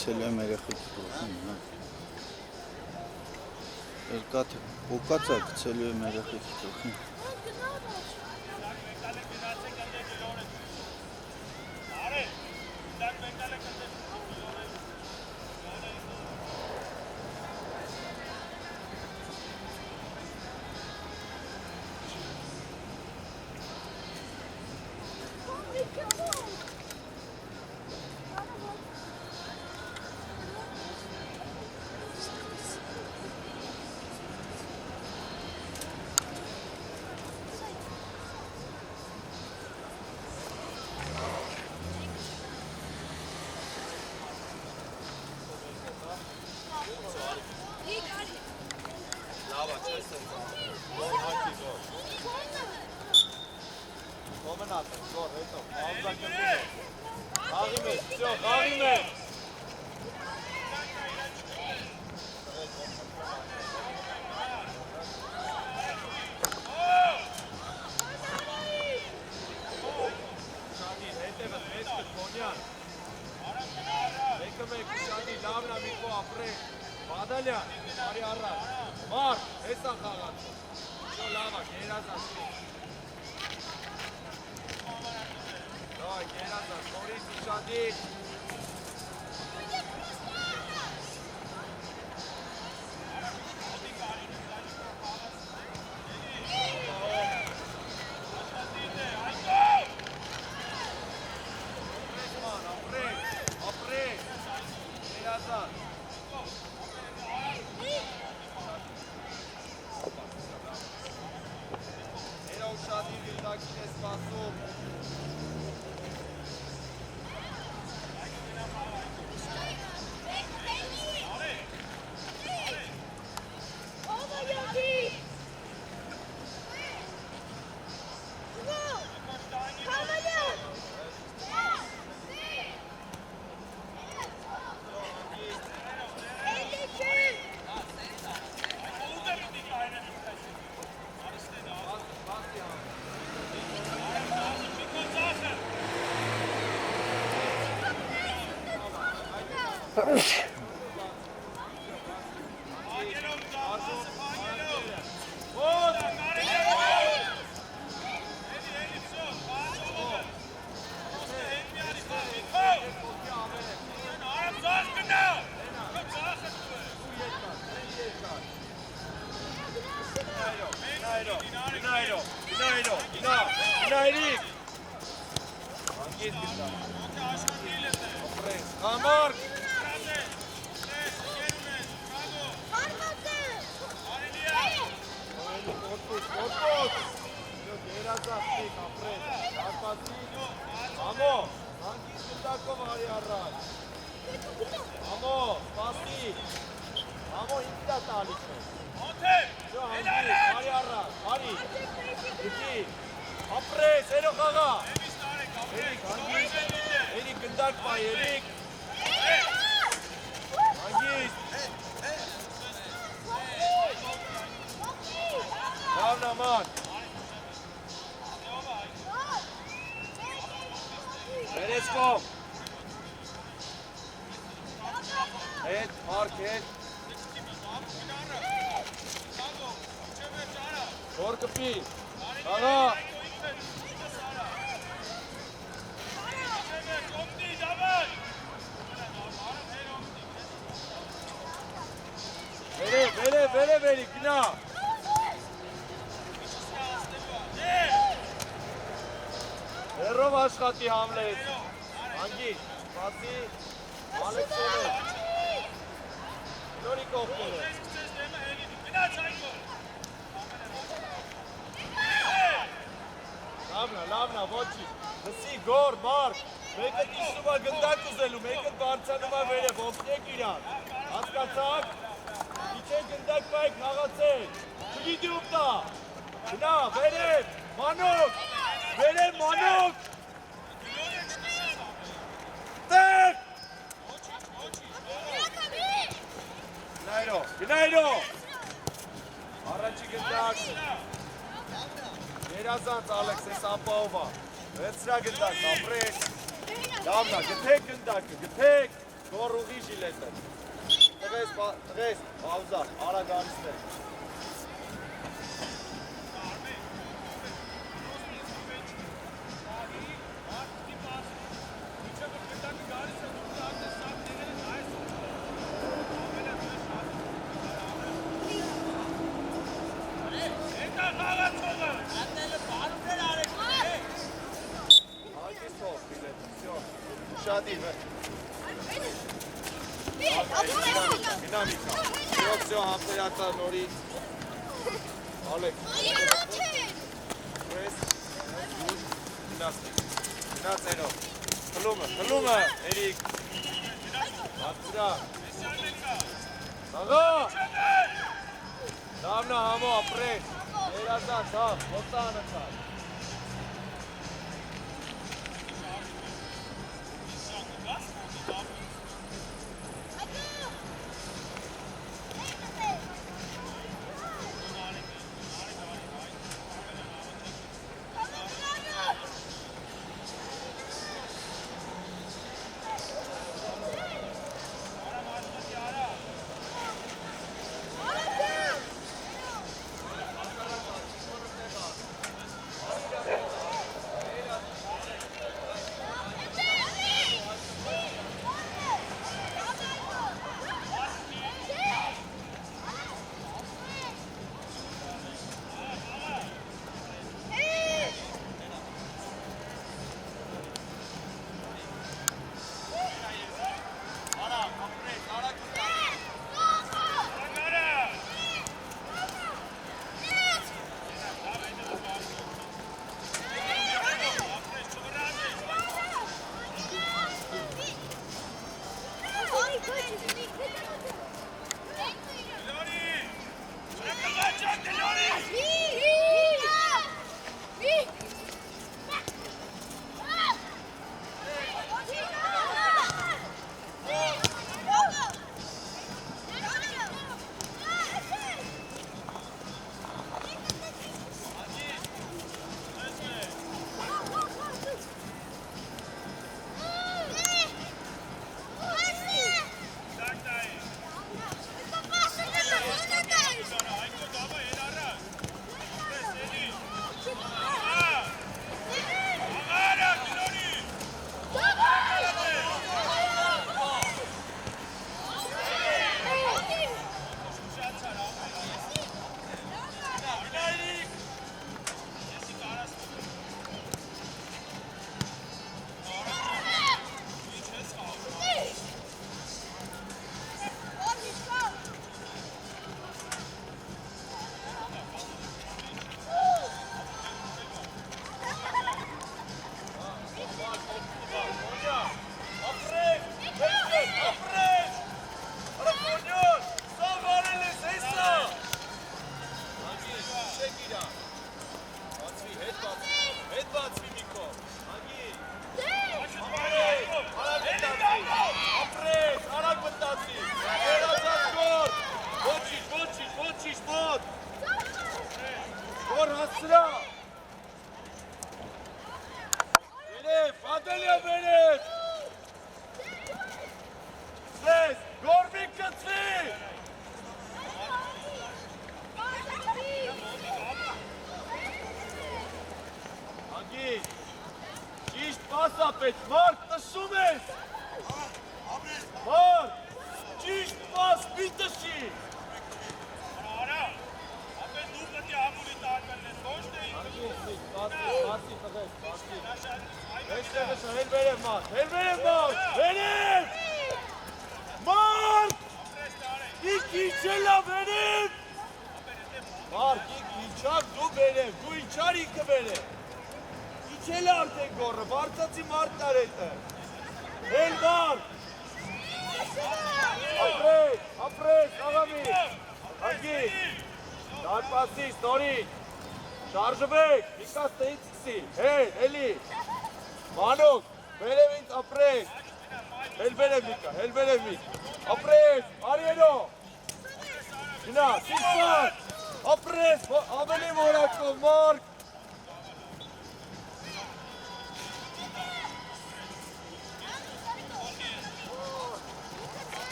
գցել եմ երեխեք գողին, հա։ Երկաթը օկացա գցել եմ երեխեք գողին։ Աշխատի Համլետ, անգի, բացի, Ալեքսովը, նորի կողքերը։ Լավնա, ոչի, լսի, գոր, մարկ, մեկը տիշնում է գնդակ ուզելու, մեկը բարձանում է վերև, ովքեք իրան, հասկացակ, իչեն գնդակ պայք հաղացել, չգիտի ուպտա, գնա, վերև, մանոք, Գնայրո, առաջի գնդակ, երազանց Ալեքս ես ապահովա, վեցրա գնդակ, ապրեք, լավնա, գթեք գնդակը, գթեք, Գոր ուղի ժիլետը։ Տղես, պաուզա, արա գալիսներ։ Շադի, Դինամիկա, всё, համբերատա նորից, Ալեք, Ռես, գնաց երով, խլումը, Էրիկ, ատրա, Աղա, դավնա համո ապրես, երազան, դավ, ոտանը կար,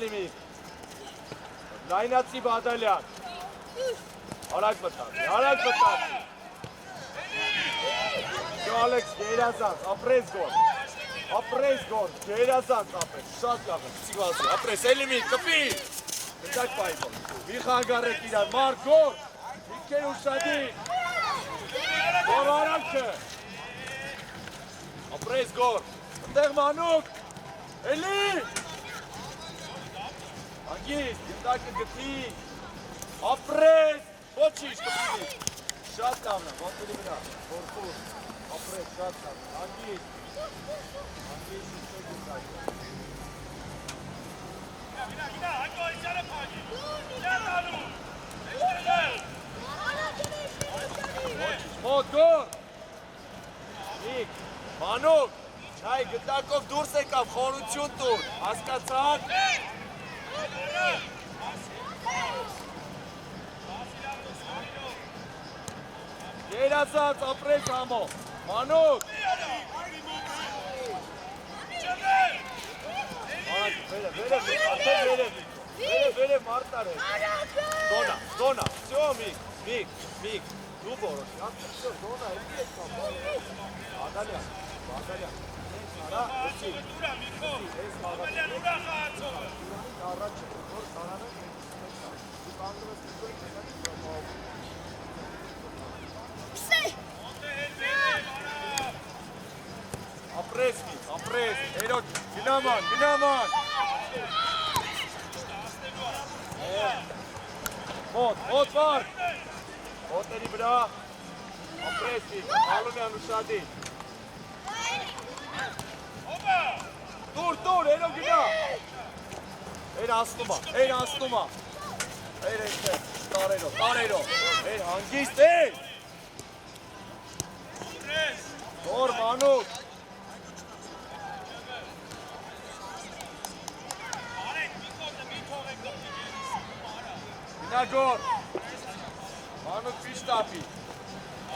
Սելիմի։ Լայնացի Բադալյան։ Արագ մտածի, արագ մտածի։ Շո Ալեքս գերազանց, ապրես գոր։ Ապրես գոր, գերազանց ապրես, շատ լավ է, սիվասի, ապրես, Սելիմի, կպի։ Գնդակ պայմոն, մի խանգարեք իրան, մարդ գոր, ինքեր ուշադի։ Գոր արանքը։ Ապրես գոր, ընդեղ մանուկ, էլի։ Անգիս, գնդակը գտի, ապրես, ոչիշ կպի։ Շատ լավն է, ոնտերի վրա, որքուր, ապրես, շատ լավ, անգիս, անգիս ինչո գնդակը։ Գնա, անգո իջարը պագի, յան ալու, էստրել, Մոտ գոր, միք, մանուկ, չայ գնդակով դուրս եկավ, խորություն տուր, հասկացան, Երազած ապրես համո, մանուկ, Vere martare. Zona. Все, Mik. Nu boros. Все, zona. Adalya. Ara, uçi. Ամելյան ուրախ ացողը։ Առաջ է, որ սարանը կանգնես Ապրես, երոք, գնաման։ Մոտ վար։ Մոտերի վրա, ապրես, ալումյան ուշադի։ Դուր, երոք գնա։ Էր ասնումա։ Էր էստեղ, տարերով, էր հանգիստ էր։ Գոր մանուկ։ Գոր, մանուկ պիշտապի,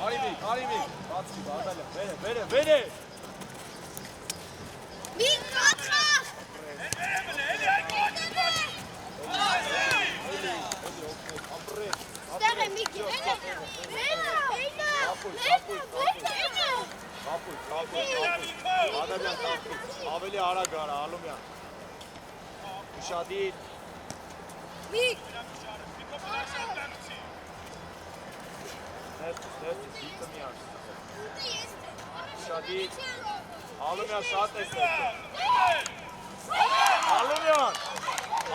արիմիկ, բացքի, բադալյա, վերը, Մի կացախ, ստեղ է մի գետը, բադալյան տապրից, ավելի արագ արա, ալումյան, ուշադիր, Միք, ներսից, դիտը մի արս, ուշադիր, ալումյան շատ ես եկել,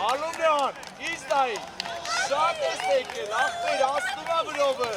ալումյան, իստայի, շատ ես եկել, աղբեր, ասնումա բրովը,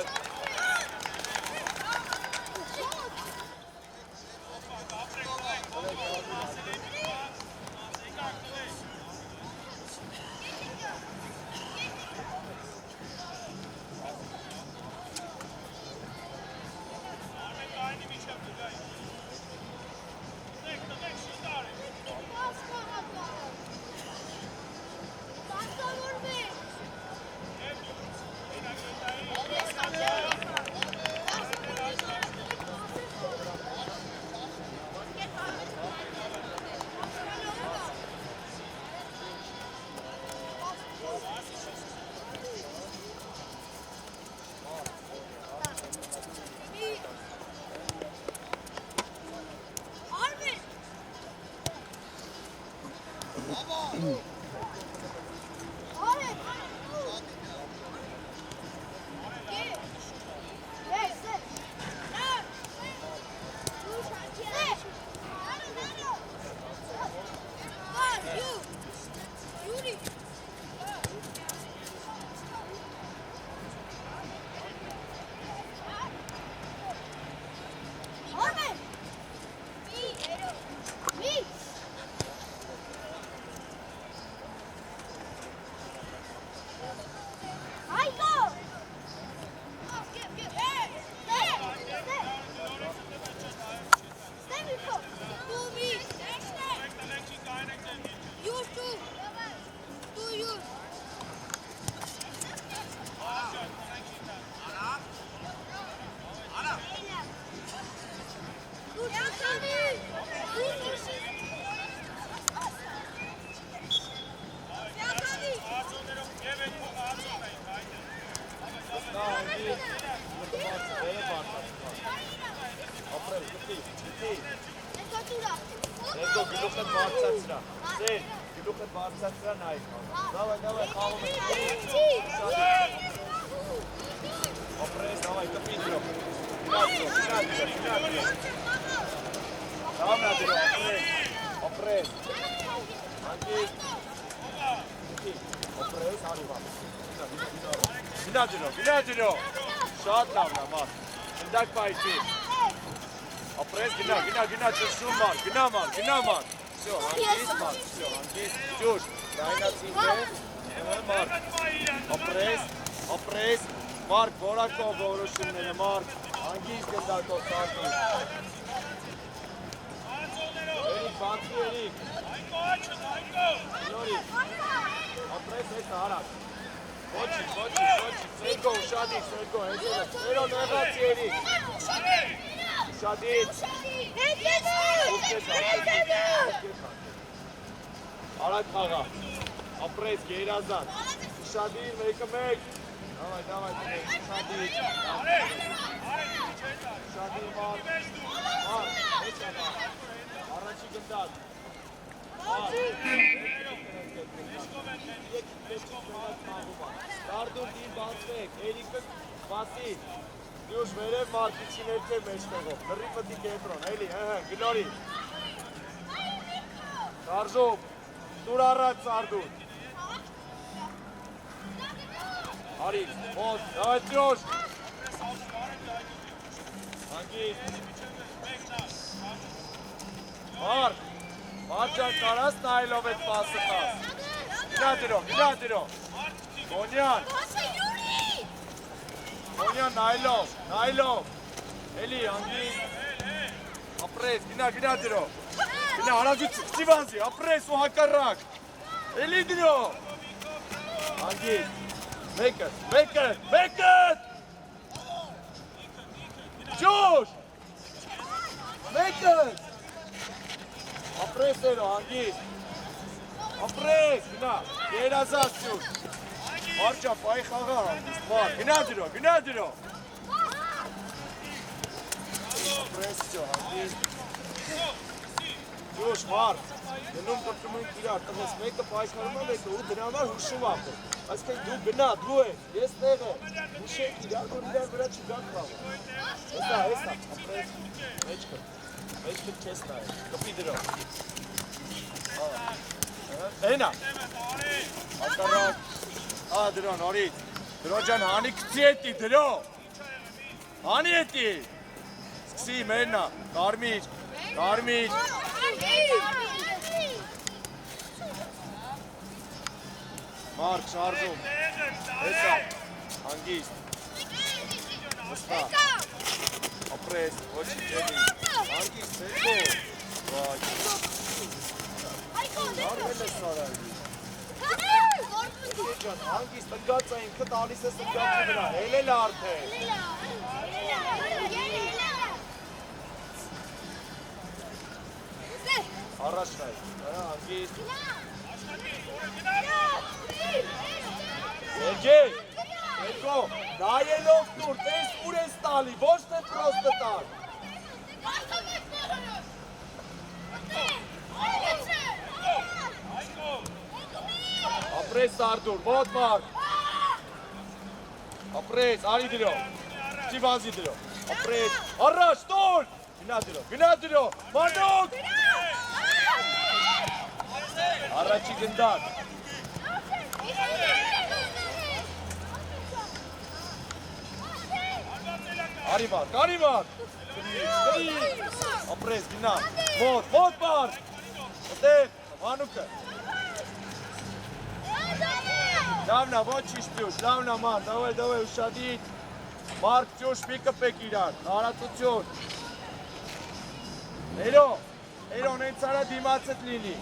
գլուխը բարձրացրա։ Ձեր գլուխը բարձրացրա նայ։ Դավայ, խաղում ենք։ Ապրես, դավայ, կպին դրո։ Գնա։ Դավնա դրո, ապրես։ Հանգիստ։ Ապրես, հարիվա։ Գնա դրո։ Շատ լավն է, մարդ։ Ընդակ պայթի։ Ապրես, գնա, ճշում մարդ, գնա մարդ։ Всё, հանգիստ մարդ, ճուշ, գայնացին դե, մարդ, ապրես, մարդ, որակով որոշումները, մարդ, հանգիստ գնդակով սարդում։ Երիք, բանցի երիք։ Նորիք, ապրես, ես հարակ։ Ոչի, սերգո, ուշադիկ, սերգո, հերո նեղաց երիք։ Ուշադիկ։ Արակ խաղա, ապրես, գերազատ, ուշադիր, մեկը մեկ, դավայ, ուշադիր, մարդ, առաջի գնդակ, Ստարդում դին բանցվեք, էրիկը բասի, դյուշ վերև մարդ, իչի ներքև մեջտեղով, լրի պտի կետրոն, էլի, գլորի, Սարժում, դուր առաջ Սարդուն, Արիվ, ոտ, դավայ դյուշ, հանգիստ, մարդ ճան կարաս նայլով էտ պասը տաս, գնա դրո, Գոնյան նայլով, էլի, հանգիստ, ապրես, գնա դրո, գնա հարագույց, ճիվանզի, ապրես ու հակարակ, էլի դրո, հանգիստ, մեկըտ, ճուշ, մեկըտ, ապրես էրո, հանգիստ, ապրես, գնա, երազած ճուշ, Մարճա, պայի խաղա հանգիստ, մարդ, գնա դրո, ապրես ճո, հանգիստ, ճուշ, մարդ, գնում կրտում ենք իրար, տղես մեկը պայքարում է մեկը ու դրա համար հուշում ապր, այսքան դու գնա, դու ես, ես տեղ է, հուշեք իրար, որ իրար վրա չգան խաղը, հեսա, ապրես, մեջքը չես նայ, կպի դրո, էնա, հակարակ, դրո, նորից, դրո ճան, հանի կծի էտի, դրո, հանի էտի, սկսի մերնա, կարմիջ, մարդ շարժում, հեսա, հանգիստ, վստա, ապրես, ոչի ճելի, հանգիստ, հեսո, վայ, արվել ես սարայվի, Ջան, հանգիստ ընգած է ինքը տալիս ես ընգածի վրա, հելել արդեն։ Առաջ նայ, հանգիստ։ Երգո, նայելով տուր, տես ուր ես տալի, ոչ թե պրոստը տալ։ Ապրես Սարդուր, մոտ մարդ, ապրես, արի դրո, ճիվանզի դրո, ապրես, առաջ, տուր, գնա դրո, մանուկ, առաջի գնդակ, արի մարդ, ապրես, գնա, մոտ մարդ, մտեղ, մանուկը, Լավնա, ոչիշ պյուշ, լավնա ման, դավայ, ուշադիտ, մարդ պյուշ, մի կպեք իրար, հարատություն, էրո, նենց արա դիմացըտ լինի,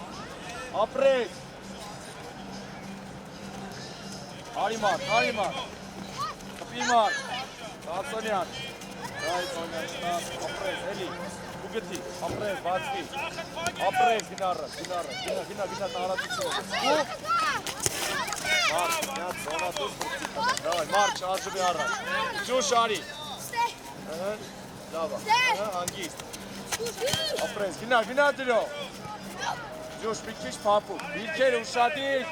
ապրես, հարի մարդ, կպի մարդ, Սասոնյան, ապրես, էլի, ուգտի, ապրես, բացվի, ապրես, գնա առաջ, գնա հարատություն, Մարդ շարժվի առաջ, ճուշ արի, լավա, հանգիստ, ապրես, գնա դրո, Ջուշ մի քիչ փափուկ, դիրքեր ուշադիր։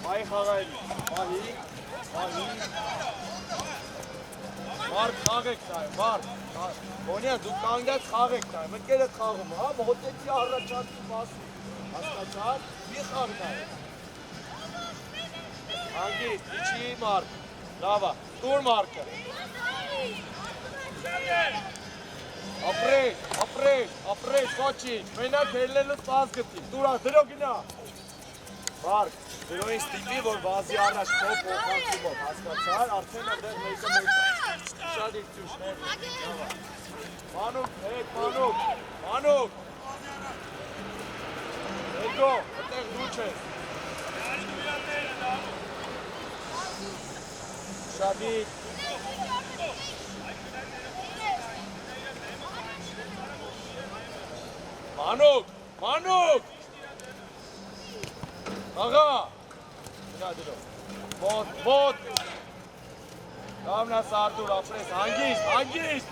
Այ խաղայր, պահի։ Մարդ խաղեք տայ, մարդ։ Բոնյա, դու կանգնած խաղեք տայ, մտքեր եք խաղում, հա, մոտեցի առաջացի մասում, հասկացար, մի խաղ նայ։ Հանգիստ, իչի մարդ, լավա, տուր մարդը։ Ապրես, ոչինչ, մենակ հելնելուց պազ գտի, տուրա, դրո գնա։ Մարդ, դրոյին ստիպի, որ վազի առաջ փոփ օխանցումով, հասկացար, արդեն ադեղ մեկը։ Շատ իքցուշներ, լավա։ Մանուկ, հետ, մանուկ։ Հետո, այդտեղ դու չես։ Շադիկ։ Մանուկ։ Աղա։ Գնա դրո։ Մոտ։ Կամնաս Արտուր, ապրես, հանգիստ։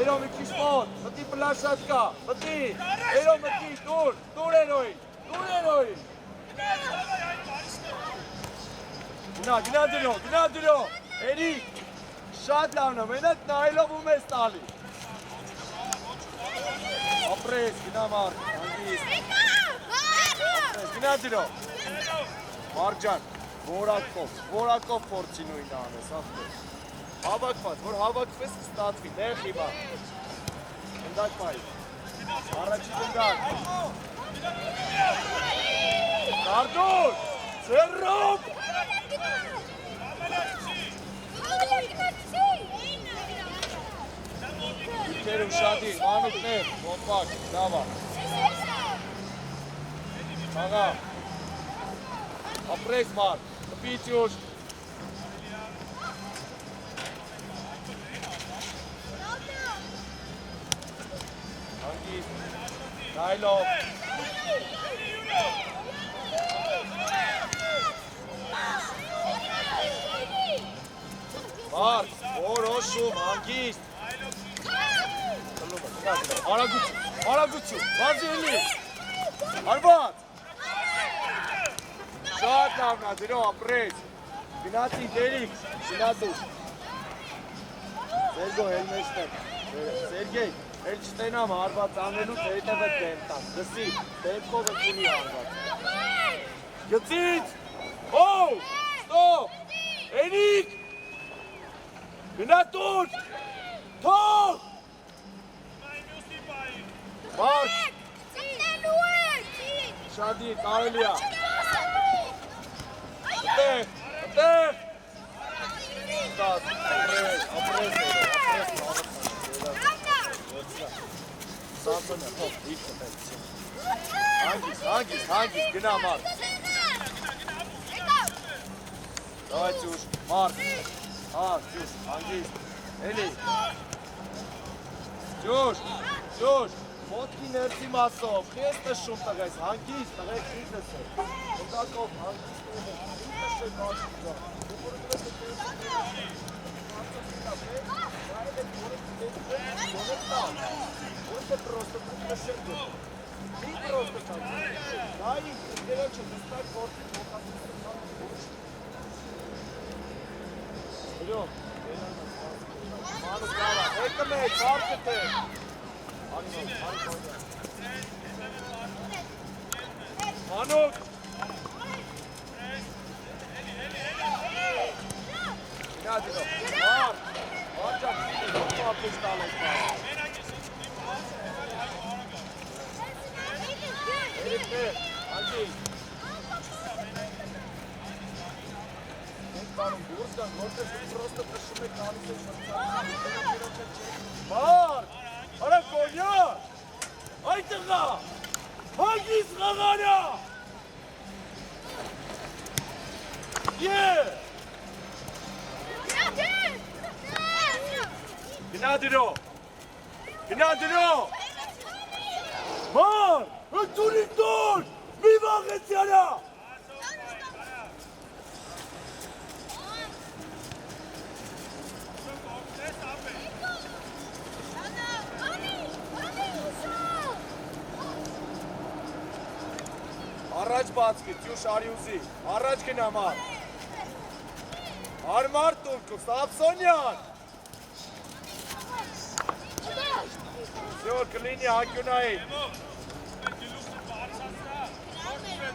Երո մի քիչ մոտ, մտի պլաշատ կա, մտի, երո մտի, տուր երոյին։ Գնա դրո, Էրիկ, շատ լավն է, մենակ նայելով ում ես տալի։ Ապրես, գնա մարդ, հանգիստ, գնա դրո, Մարջան, որակով փորձի նույնը անես, ախտեր, հավակված, որ հավակվես կստացվի, նեղ հիմա, գնդակ պայի, առաջի գնդակ, Արտուր, ձեռով, Դիրքերում շադիր, մանուկներ, ոպակ, լավա։ Աղա, ապրես մարդ, կպից յուշ։ Հանգիստ, նայլով։ Մարդ, որոշում, հանգիստ։ Արագություն, վազի էլի, արված, շատ լավնա, դրո ապրես, գնացի դերիք, գնացուր, Սերգո հելմեջներ, Սերգեյ, էլ չտենամ արված անելուց հետևը դեմ տան, գսի, դեմքով եք ունի արված, գծից, ստոպ, Էրիկ, գնատուր, թող, Մարդ, շադի, կարելի է, ըտեղ, ապրես, Սամսոնը, հոպ, իքը պետք հանգիստ, գնա մարդ, դայ ծուշ, մարդ, ծուշ, հանգիստ, էլի, ծուշ, Մոտքի ներսի մասով, խես նշում տղես, հանգիստ, տղեք ինձս է, հնդակով, հանգիստ տղեք, ինձս է կաշիզա, որը պրոստը նշել գոտ, մի պրոստը կան, դա ինք դերոչը նստակ որտի մոխասիսը կան որչ, դրոմ, մանուկ լավա, հեկը մեկ, հարկը տեղ, Մանուկ Գնա դիրո Մարջակ սիլի ապուշ տալես Էրիկ տեղ Անգի Ենք տանում դուրս կան որտես պրոստը պշում եք տալիս է Մարդ Արա կոնյակ, այդ տղա, հագիս խաղարա, գնա դրո, մար, ընդունի տոր, մի վաղեց յարա, Առաջ բացքի, Տյուշ Արիուզի, առաջ գնա Մարկ։ Արմար Տուրկով, Սապսոնյան։ Всё, կլինի Ակյունայի։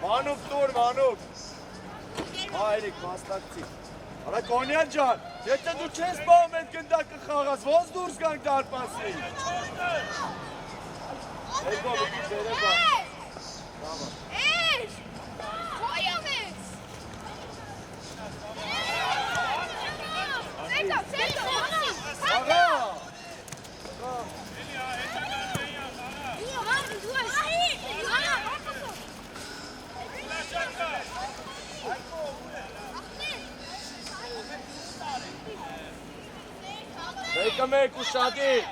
Մանուկ տուր, Մանուկ։ Հայրիկ, մասնակցի։ Արա Կոնյան ջան, եթե դու չես բաղում այդ գնդակը խաղաս, ոնց դուրս գանք դարպասի։ Երկո լուկի դերը բա։ Էս, հոյով ես։ Աղա։ Մեկը մեկ ու շադիկ։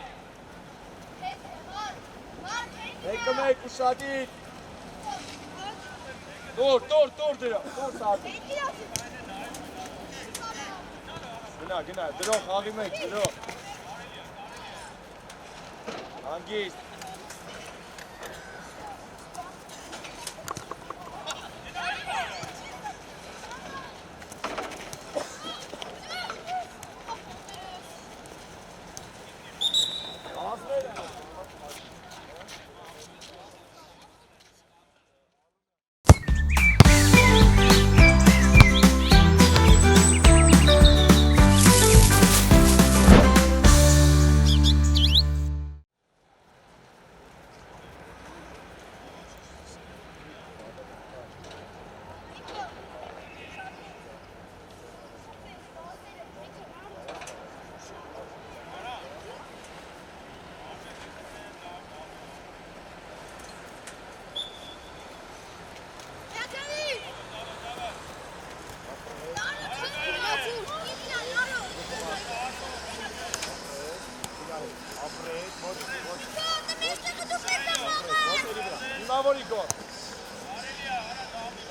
Մեկը մեկ ու շադիկ։ Տուր դրա, տուր սադիկ։ Գնա, դրող հաղի մեկ, դրող։ Հանգիստ։ Նավորի գոտ։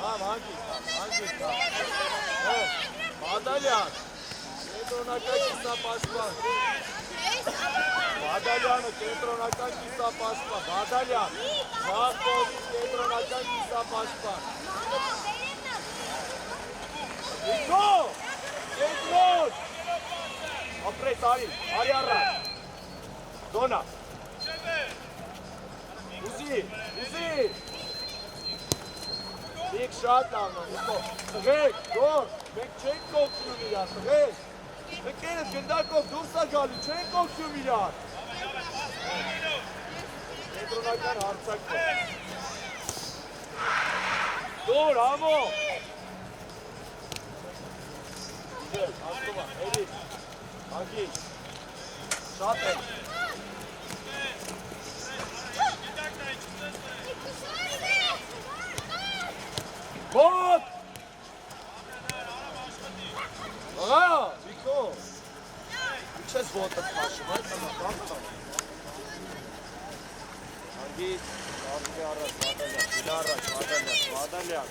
Հանգիստ։ Մադալյան։ Կենտրոնական կիսապաշտպան։ Մադալյանը կենտրոնական կիսապաշտպան։ Մադալյան։ Շախտովի կենտրոնական կիսապաշտպան։ Իգո! Կենտրոն։ Ապրես արի առատ։ Զոնա։ Ուզի։ Դիք շատ անում, տղեք, գոր, մենք չենք կողքնում իրար, տղեք, մենք երդ գնդակով դուրս է գալի, չենք կողքնում իրար։ Կենտրոնական հարցակով։ Դուր, ամո։ Իդել, աստովա, էլի, հագի, շատ է։ Ո՛տ! Աղա, Վիկո, իչես ոտը թաշում, այդ տանա։ Հանգիստ, արդի առաջ, Մադալյան։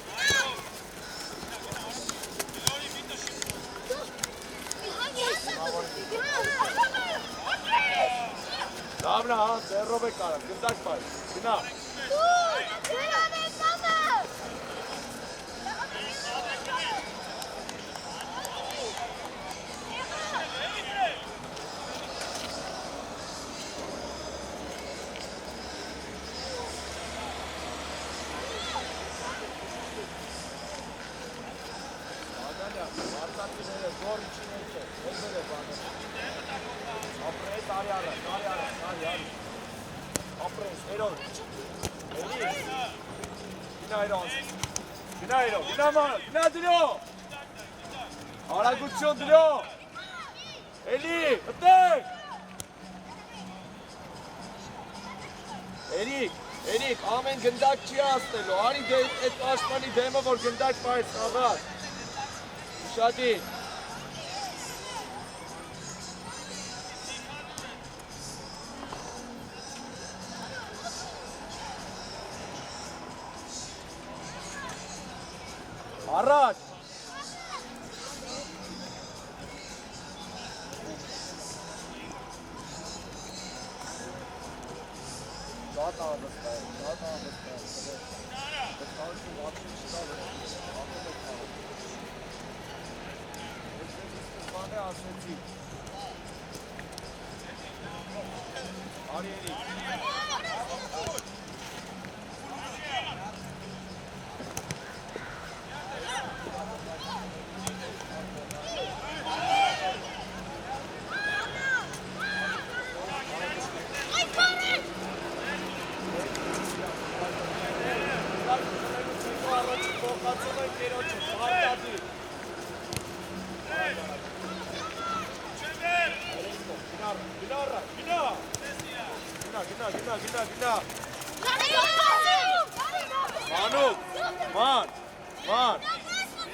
Դավնա, ձերով է կարամ, գնդակ պայ, գնա։ Ապրես արի առաջ, ապրես, երոն, գնա երոն, գնա ման, գնա դրո, արագություն դրո, էլի, հտեք, Էրիկ, ամեն գնդակ չի ասնելու, արի այդ պաշտպանի դեմը, որ գնդակ պայս խաղար, ուշադի, Առաջ! Շատ աղվստա է,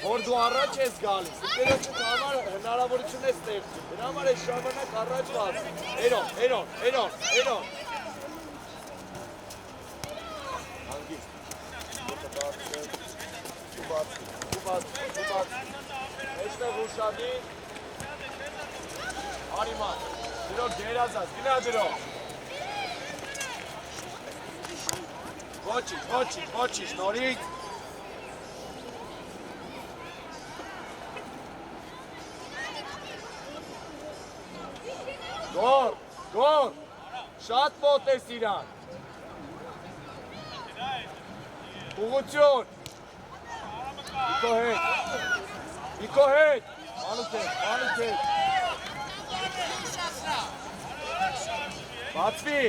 Որ դու առաջ ես գալիս, դերոջը համար հնարավորություն ես ստեղծում, դրա համար ես շարունակ առաջ վազում, Էրոն, հանգիստ, ուբաց, էստեղ ուշադի, արիման, դրոք գերազած, գնա դրոք, ոչի, նորից, Գոր, շատ մոտ ես իրան, ուղղություն, Իքո հետ, մանուկ հետ, բացվի,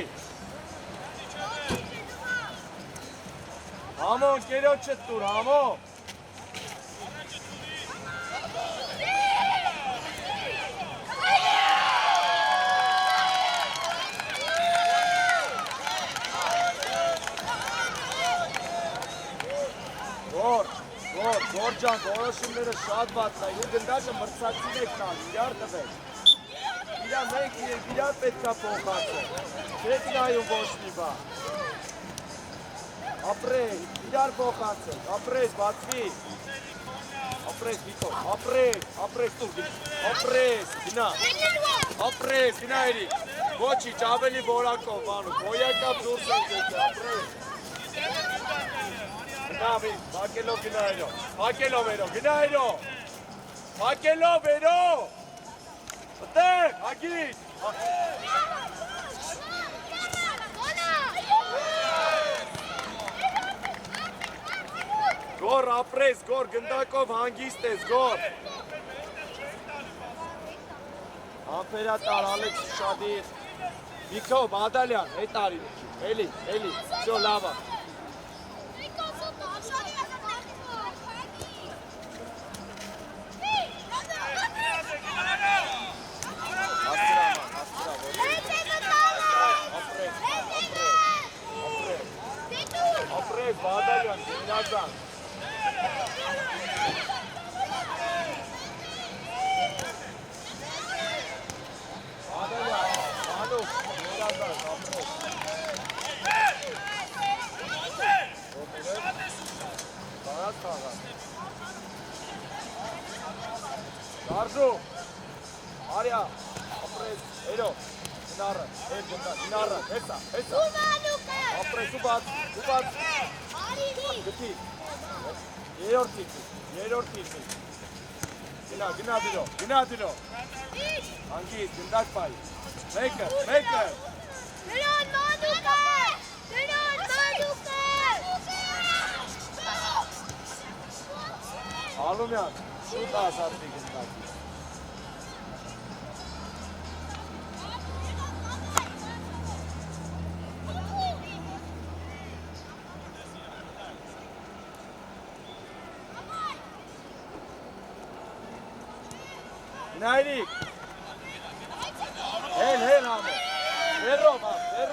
համոն, կերոջը տուր, համոն, Գոր ջան, որոշումները շատ բաց է, ու գնդակը մրցակցին եք տան, իրար տվեք, մենք իրար պետք է փոխացել, չեք նայում ոչ մի բան, ապրես, իրար փոխացել, ապրես, բացվի, ապրես, Վիկո, ապրես, տուր, ապրես, գնա երիկ, ոչիչ, ավելի որակով, մանուկ, հոյակապ դուրս ենք եկի, ապրես, Փակելով էրո, Պտեղ, հագից, Գոր ապրես, գոր, գնդակով հանգիստ ես, գոր Ամպերատար, Ալեքս Շադիր Վիկո, Մադալյան, հետ արի, էլի, շո լավա Բադալյան, գինազան Բադալյան, Անուկ, գինազան, ապրես Բարած խաղան Դարժու Արյա, ապրես, էրո Գնարը, գնարը, հեսա Ապրես ու բաց Գտի, երորդ տիպի Գնա դիրո Հանգիստ, գնդակ պայի Մեկը Դրոն մանուկ Ալումյան, շուտ ազատվի գնդակի Նայրիկ Հել համը Հերով Հանգի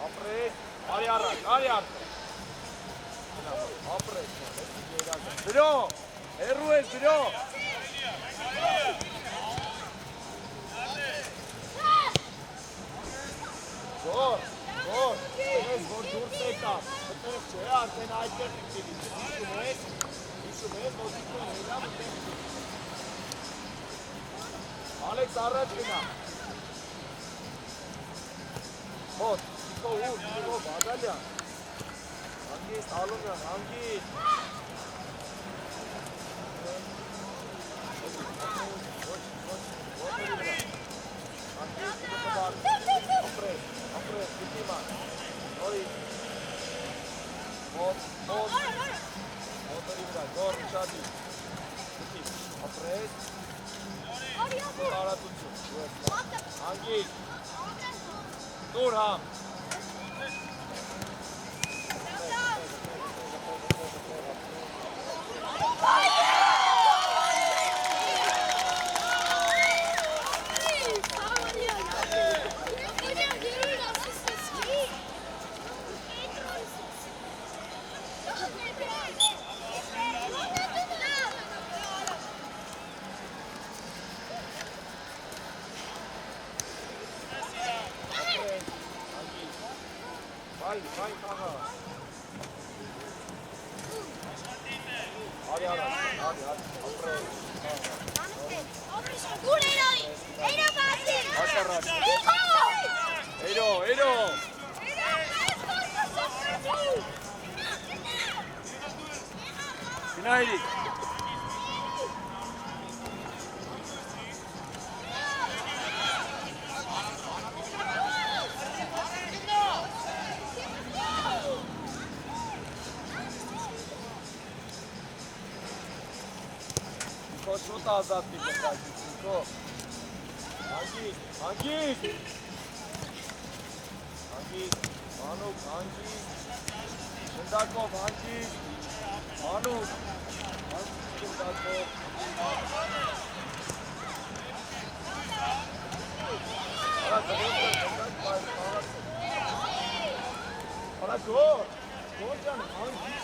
Ապրես Արի առաջ Ապրես Բրո Հերու ես բրո Գոր, ես որ դուրս եկա, մտեղ չէ, արդեն այդտեղ իքսիվից, Հիշում է, մոտիկում է, լավ է։ Ալեքս առաջ գնա։ Մոտ, Նիկո ուր, Նիկո Բադալյան։ Հանգիստ, Ալումյան, հանգիստ։ Ապրես, գիտիմա, նորից, մոտերի վրա, գոր, նշադի, գիտիմ, ապրես, տարատություն, հանգիր, տուր համ, Vai, Taha. Hadi, Günaydın. Şut azat bir Niko. Hangi? Manuk, hangi? Şındakov, hangi? Manuk. Şındakov. Hala gol. Gol canım.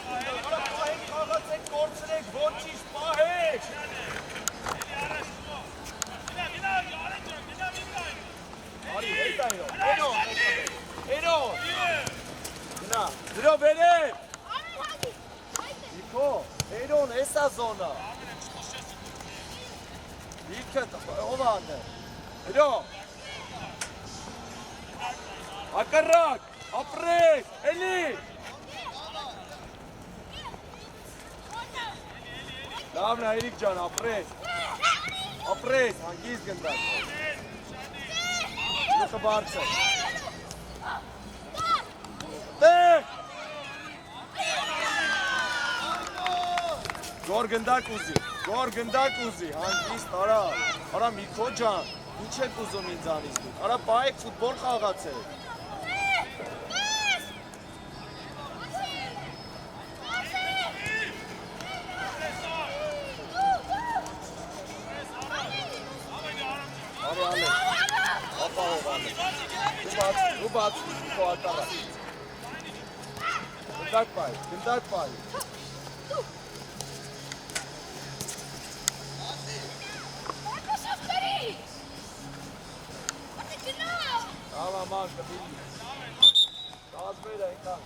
Hala pahek kağıtsek, korçurek, borçiş, pahek. Eno! Gna, zero bene! Niko, Enon, essa zona! Dikkat, ova anne! Eno! Akarrak! Apres! Eli! Davna Elikcan, apres! Apres, hangiz gândat? Nu să barță! Գոր գնդակ ուզի, հանգիստ, արա Միկո ջան, ինչ եք ուզում ինձանից դուք, արա պայեք ֆուտբոլ խաղացեք։ Արի, ապահով Ալեք, ու բաց, Միկո արտավա։ Գնդակ պայ։ Ալա մաշկը բիլի, դազվեր է ինքան։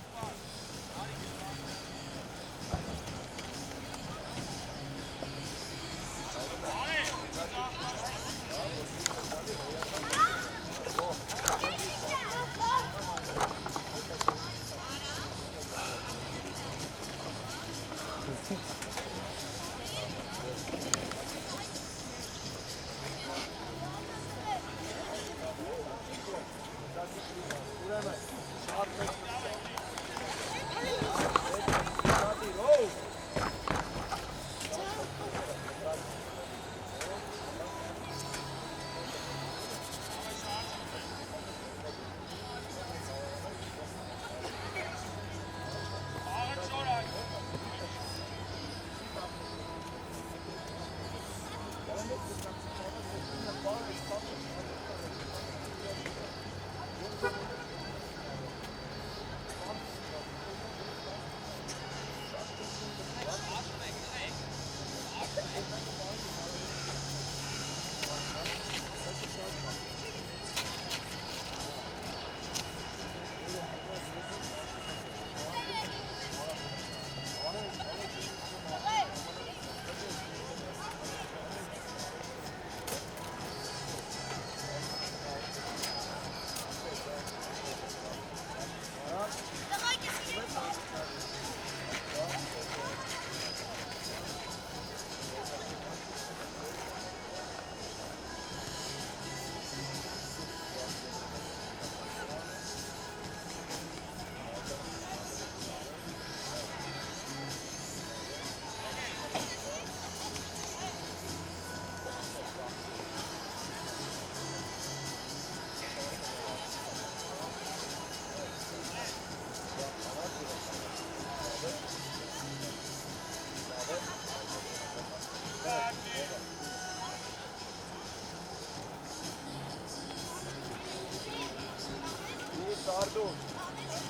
Արդուն։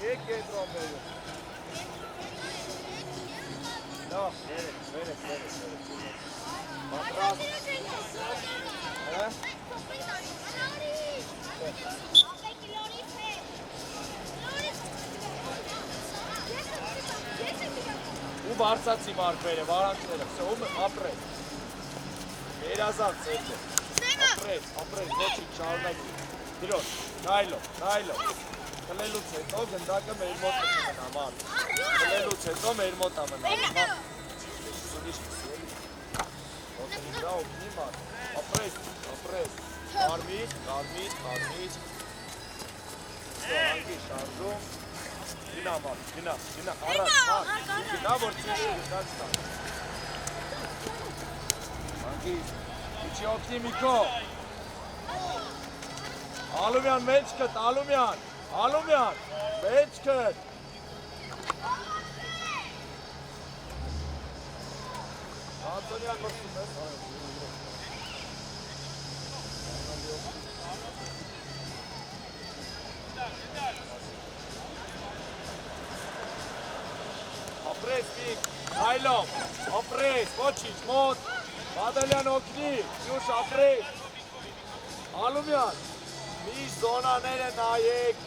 Եկ կենտրոն բերում։ Լավ, վերեք։ Պատրաստ։ Ու բարձացի մարկվերը, վարանքները, վսե, ում ապրես։ Երազանց էլը։ Ապրես, ոչիք շարունակի։ Դիրոս, նայլով։ Կլելուց հետո գնդակը մեր մոտ կմնա, մարդ։ Կլելուց հետո մեր մոտ ամնա։ Սունիշ կսի էլի։ Ոտենի վրա օգնի մարդ։ Ապրես։ Կարմիր։ Հանգի շարժում։ Գնա մարդ, գնա, առաջ, մարդ։ Գնա, որ ծիշի գնդակ ստա։ Հանգի, իչի օգնի Միկո։ Ալումյան, մեջ կտ, Ալումյան, մեջ կտ։ Անտոնյան մրսում ես։ Ապրես, Միկ, այլով, ապրես, ոչիչ, մոտ, Բադալյան օգնի, Սյուշ ապրես, Ալումյան, միշտ զոնաները նայեք,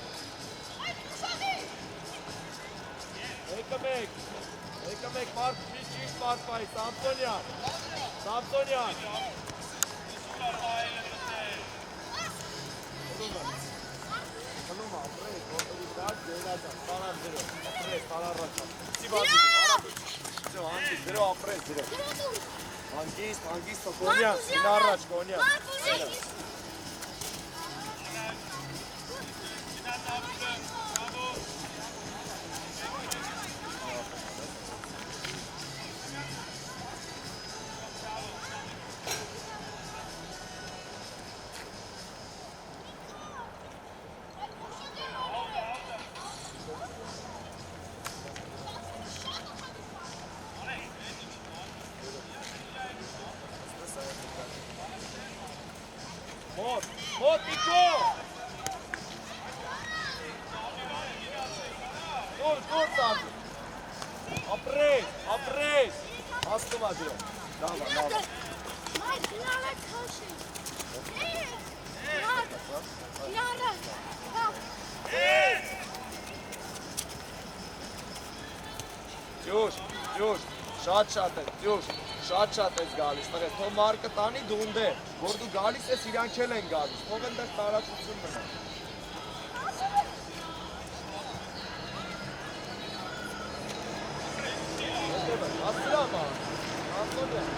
Մեկը մեկ, մարդ միշտ մարդ պայի, Սամսոնյան, Խնում ապրես, ոտերի դակ, գերազան, սանար ձերով, ապրես, սանարրացան, սի բազիվ, հարաբիչ, հանգիստ, ձերով ապրես, ձերով, հանգիստ, Կոնյան, գնա առաջ, Կոնյան, Մոտ, Միկո! Դուր ծագի, ապրես, հաստումա դրով, լավա, Ջուշ, շատ ես գալիս, տղես, թո մարկը տանի դունդ է, որ դու գալիս ես իրանք էլ են գալիս, թող ընդեղ տարածություն մնա։ Ասրա ման, Անտոնյան։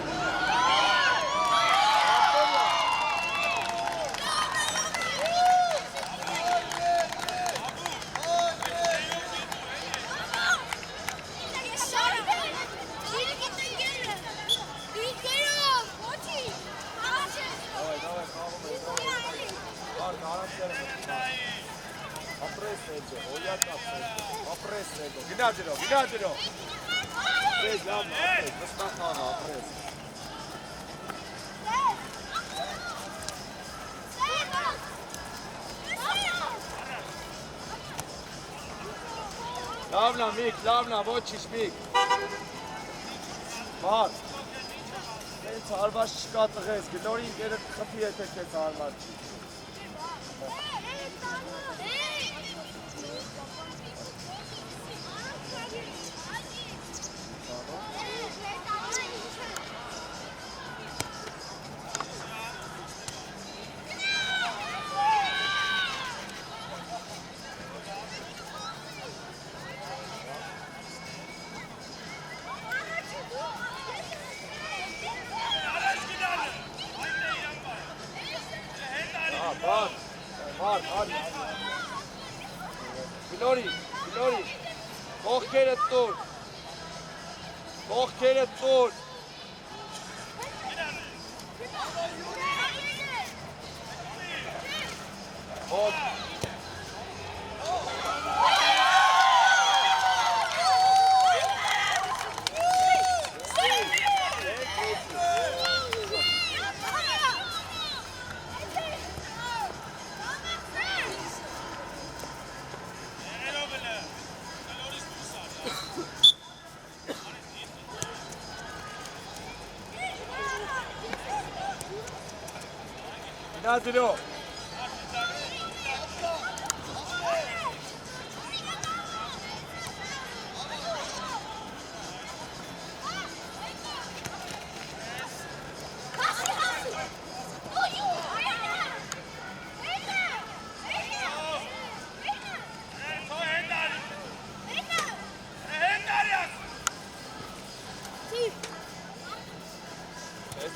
Գնա ջրով, ապրես, լավ, ապրես, վստահ խաղա, ապրես։ Լավնա, Միք, ոչիշ, Միք։ Մարդ, հենց հարված չկա տղես, գնորի ինկերդ խփի եթե քեզ հարված չի։ Գլորի, կողքերդ տուր, Գնա դրով։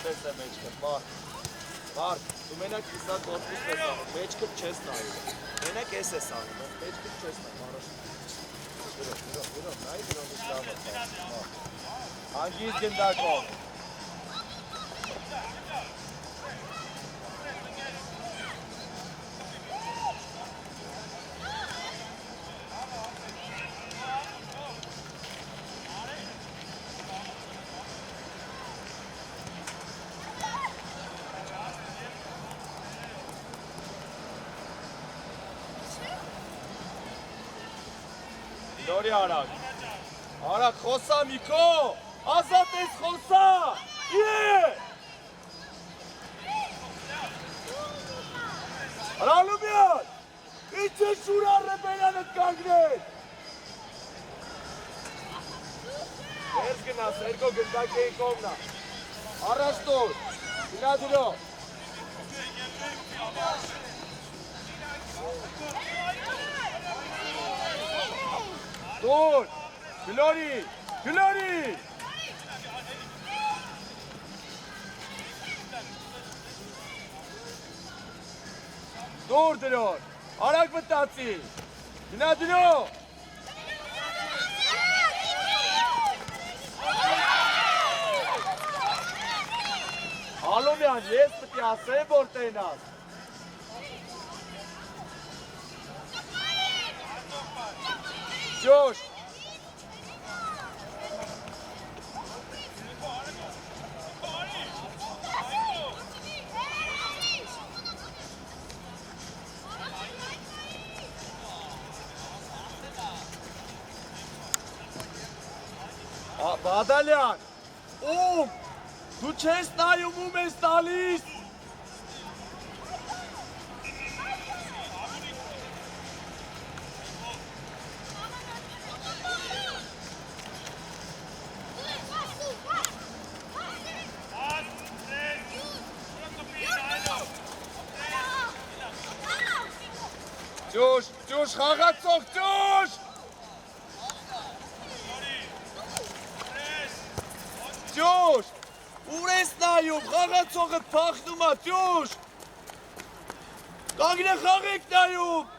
Պես է մեջքը, Մարկ, դու մենակ իսա կորպուս ես անում, մեջքը չես նայում, մենակ ես ես անում, մեջքը չես նայում, դրով, նայի դրով ես լավը, հանգիս գնդակով։ Նորի արագ խոսա Միկո, ազատ ես խոսա, Հրալումյան, ինչ է շուր առեպերանըտ կանգնել, երս գնաս, երկո գնդակ էի կողմնա, առաջ տոր, գնա դրով, Dur! Glory! Dur duruyor. Arak mıtlatsi. Gina duruyor. Alomyan, yes pıtyası bortayınaz. Josh! Բադալյան, դու չես նայում ում ես տալիս, Ջուշ, խաղացող, ջուշ! Ջուշ, ուր ես նայում, խաղացողըդ պախնում ա, ջուշ! Կանգնե խաղ եք նայում!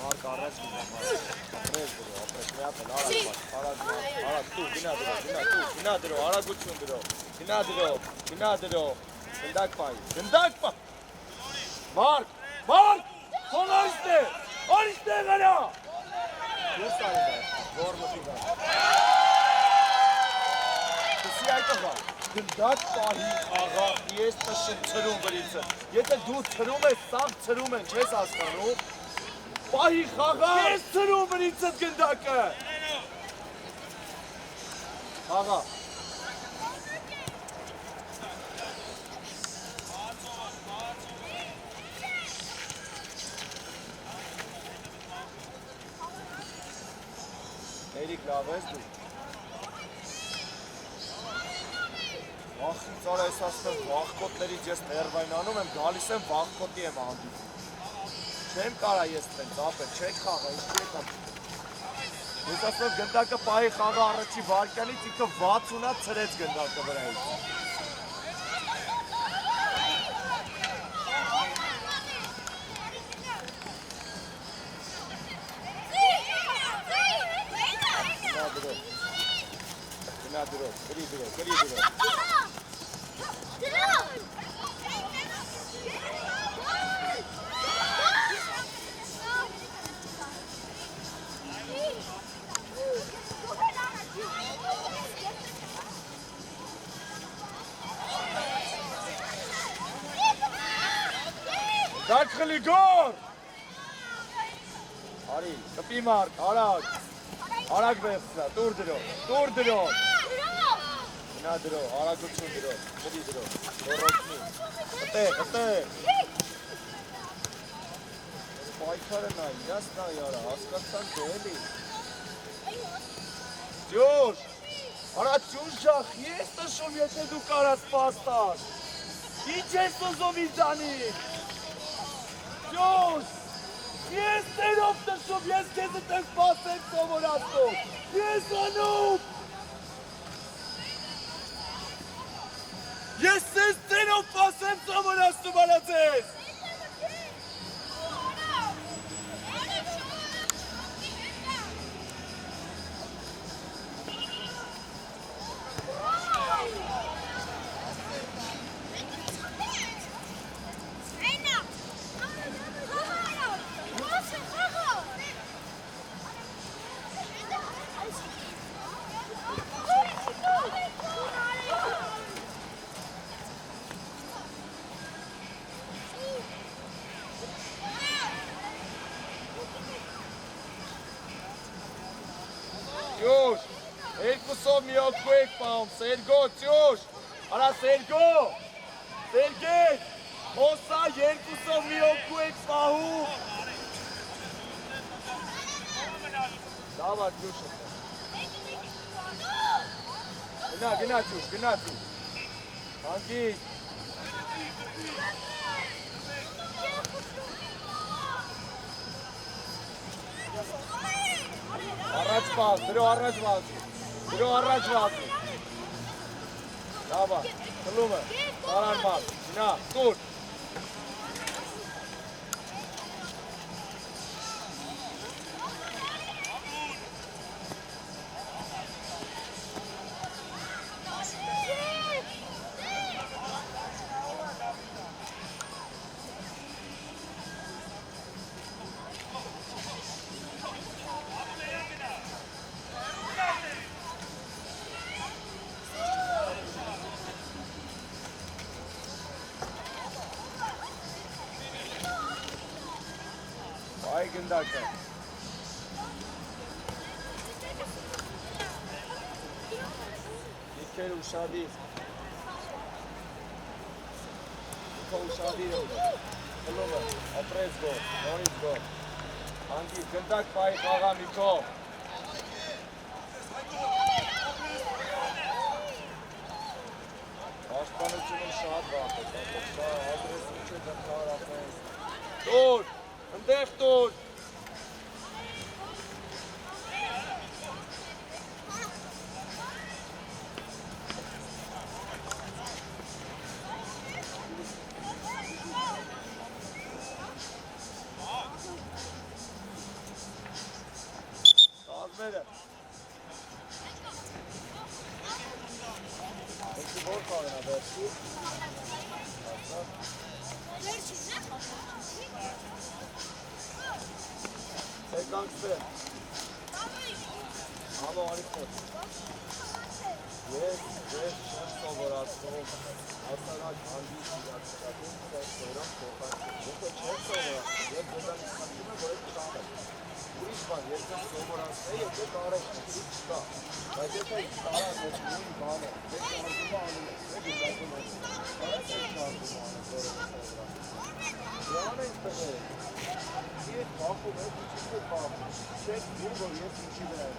Մարկ առաջ գնա դրով, արագություն դրով, գնա դրով, գնդակ պայ, Մարկ, հոն արիստեղ արա, դուրս արի դա, որ մտի դա, կսի այդ աղա, գնդակ պահի աղա, ես տշն ծրում վրիցը, եթե դու ծրում ես, սաղ ծրում են, չես ասկանում, Պահի խաղա, ես ծրում վրիցըտ գնդակը, խաղա, Էրիկ լավ ես դու, վախից արա ես ասում եմ վախկոտներից ես ներվայնանում եմ, գալիս եմ վախկոտի եմ անդիվում, չեմ կարա ես տենց ապել, չեք խաղա, ինչ չեք ապել, ես ասում եմ գնդակը պահի խաղա առաջի վարկյանից ինքը 60-ա ծրեց գնդակը վրայից, Գնա դրով, գրի դրով Դակխլի գոր։ Արի, կպի մարդ, արագ։ Արագ վերցնա, դուր դրո։ Նա դրո, արագություն դրո, դրի դրո, դորոսնի, կտե, պայքարը նայ, իրաս նայ արա, հասկացան թե էլի, Ջուր, արա ճուշախ, ես տշում եթե դու կարաս պաստար, ինչ ես ուզում իզանից, Ջուր, ես տերով տշում, ես կեզ տես պաստեմ սովորացնում, ես անում, Ես ես տերով պասեմ սովորացնում արացես։ Ջուշ, երկուսով մի օգու եք պահում, Սերգո, Ջուշ, արա Սերգո, Սերգեկ, հոսա երկուսով մի օգու եք պահում։ Դավա Ջուշը։ Գնա Ջուշ, հանգիստ։ Առաջ բաց, դրո առաջ բացի, Դավա, խլումը, բարար մարդ, գնա, տուր։ Այ գնդակը։ Իկեր ուշադիր։ Իկո ուշադիր է։ Խլումը, ապրես գո, նորից գո։ Հանգի, գնդակ պայի խաղա Միկո։ Պաշտպանությունում շատ վաղ է, ապրեսում չէ դրթար ապրես։ Դուր, ընդեղ տուր։ Տազմերը։ Եկի որ կաղենա վերցի։ Եկանքսպեր։ Համո անիքնոտ։ Ես չեմ սովորացնում, ասանակ հանդիս իրացկատում, չեմ սորում սովորացնում, եթե չեմ սովորացնում, ես ձեզանից խնդրում եմ, որ ես չանեմ։ Ուրիշ բան, ես եմ սովորացնում, եթե կարեք ուրիշ չկա, բայց եթե տարած ես նույն բանը, ես շարժումը անում եմ, ես գնդակում եմ, կարած ես շարժումը անում, որ եմ սովորացնում։ Դրան ենք տղեր, ես բախում եմ, ինչի է բախում, չեք դուր, որ ես ինչի վրա եմ։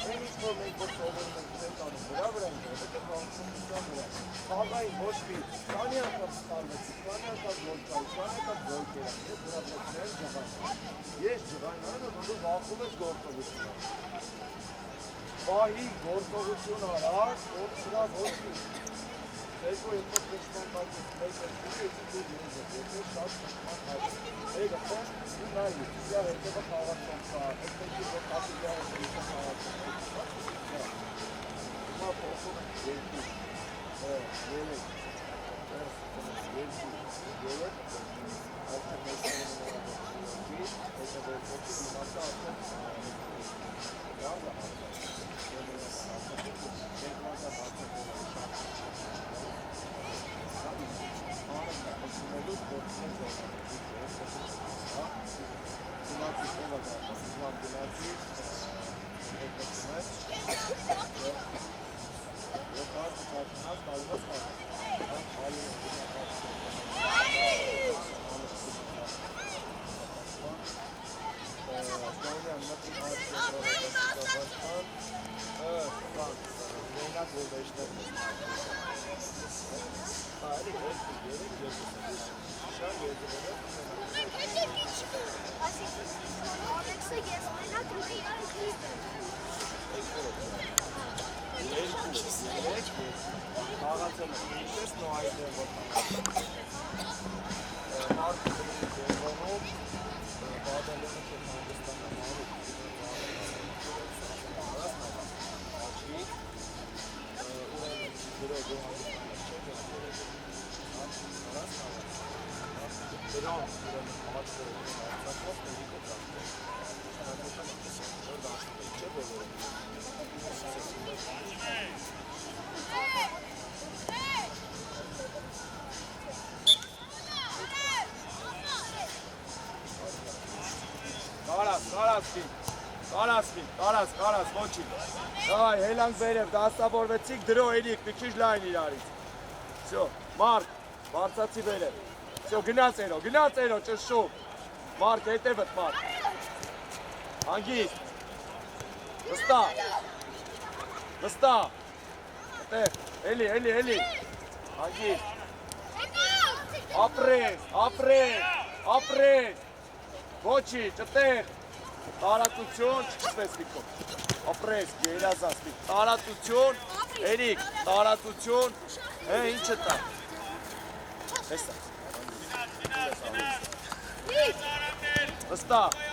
Են ինչ որ մենք որ սովորում ենք չենք անում, վրա ենք, եթե բախումության վրա։ Խաղային ոչ մի, քանի անգամ սխալվեցի, քանի անգամ գոլ կայի, քանի անգամ գոլ կերամ, ես դրա մեջ չեմ ջղային։ Ես ջղային այն եմ, որ դու բախում ես գործողությունը։ Պահի գործողություն արած, որ սրա ոչ մի։ Երկու երկու պեշման բացից մեկ ես դու եթե շատ պշման հայտ։ Եգը պեն դու նայի, իա հետևը խաղացում կա, հետևի որ կապիլյա ես երկու խաղացում։ Հիմա փոխում ենք երկու, երեք, արդեն մեկ հետևը փոխում իմաստա արդեն Խաղացել եմ, ինչպես նոյայդ է որ մարդը դրոնով բադալենը չեն հանդստանը մարուկ աչի ուրեն դրո Կարաս, ոչի։ Դայ, հելանք բերև, դաստավորվեցիք, դրո էլիք, մի քիչ լայն իրարից։ Всё, Մարկ, բարձացի բերև։ Всё, գնաց էրո, ճշշում։ Մարկ, հետևդ, Մարկ։ Հանգիստ։ Վստահ։ Այդտեղ, էլի։ Հանգիստ։ Ապրես։ Ոչի, այդտեղ։ Տարածություն, չկսվես լիքով, ապրես, գերազասվի, տարածություն, էրիք, տարածություն, ինչը տա, հեսա, վստահ,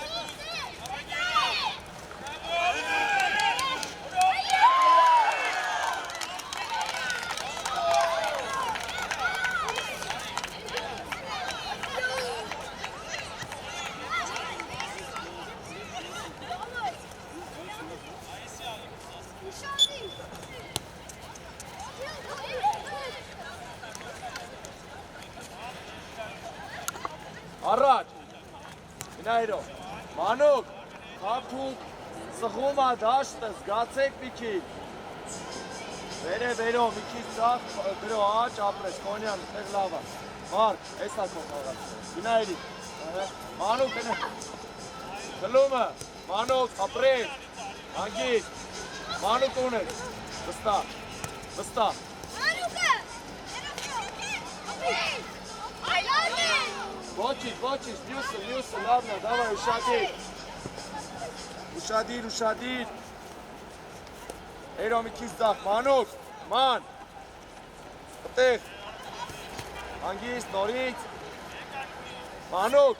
Առաջ, գնայրո, մանուկ, խապուկ, սխումա դաշտը, զգացեք մի քիչ, վերո, մի քիչ ծախ, գրո աչ, ապրես, կոնյան, տեղ լավա, Մարկ, էսա կող աղաց, գնայրի, մանուկ, գլումը, մանուկ, ապրես, հանգիստ, մանուկ ունես, վստահ, Ոչինչ, մյուսը, լավն է, դավայ, ուշադիր, էրո մի քիչ ձախ, մանուկ, ման, այդտեղ, հանգիստ, նորից, մանուկ,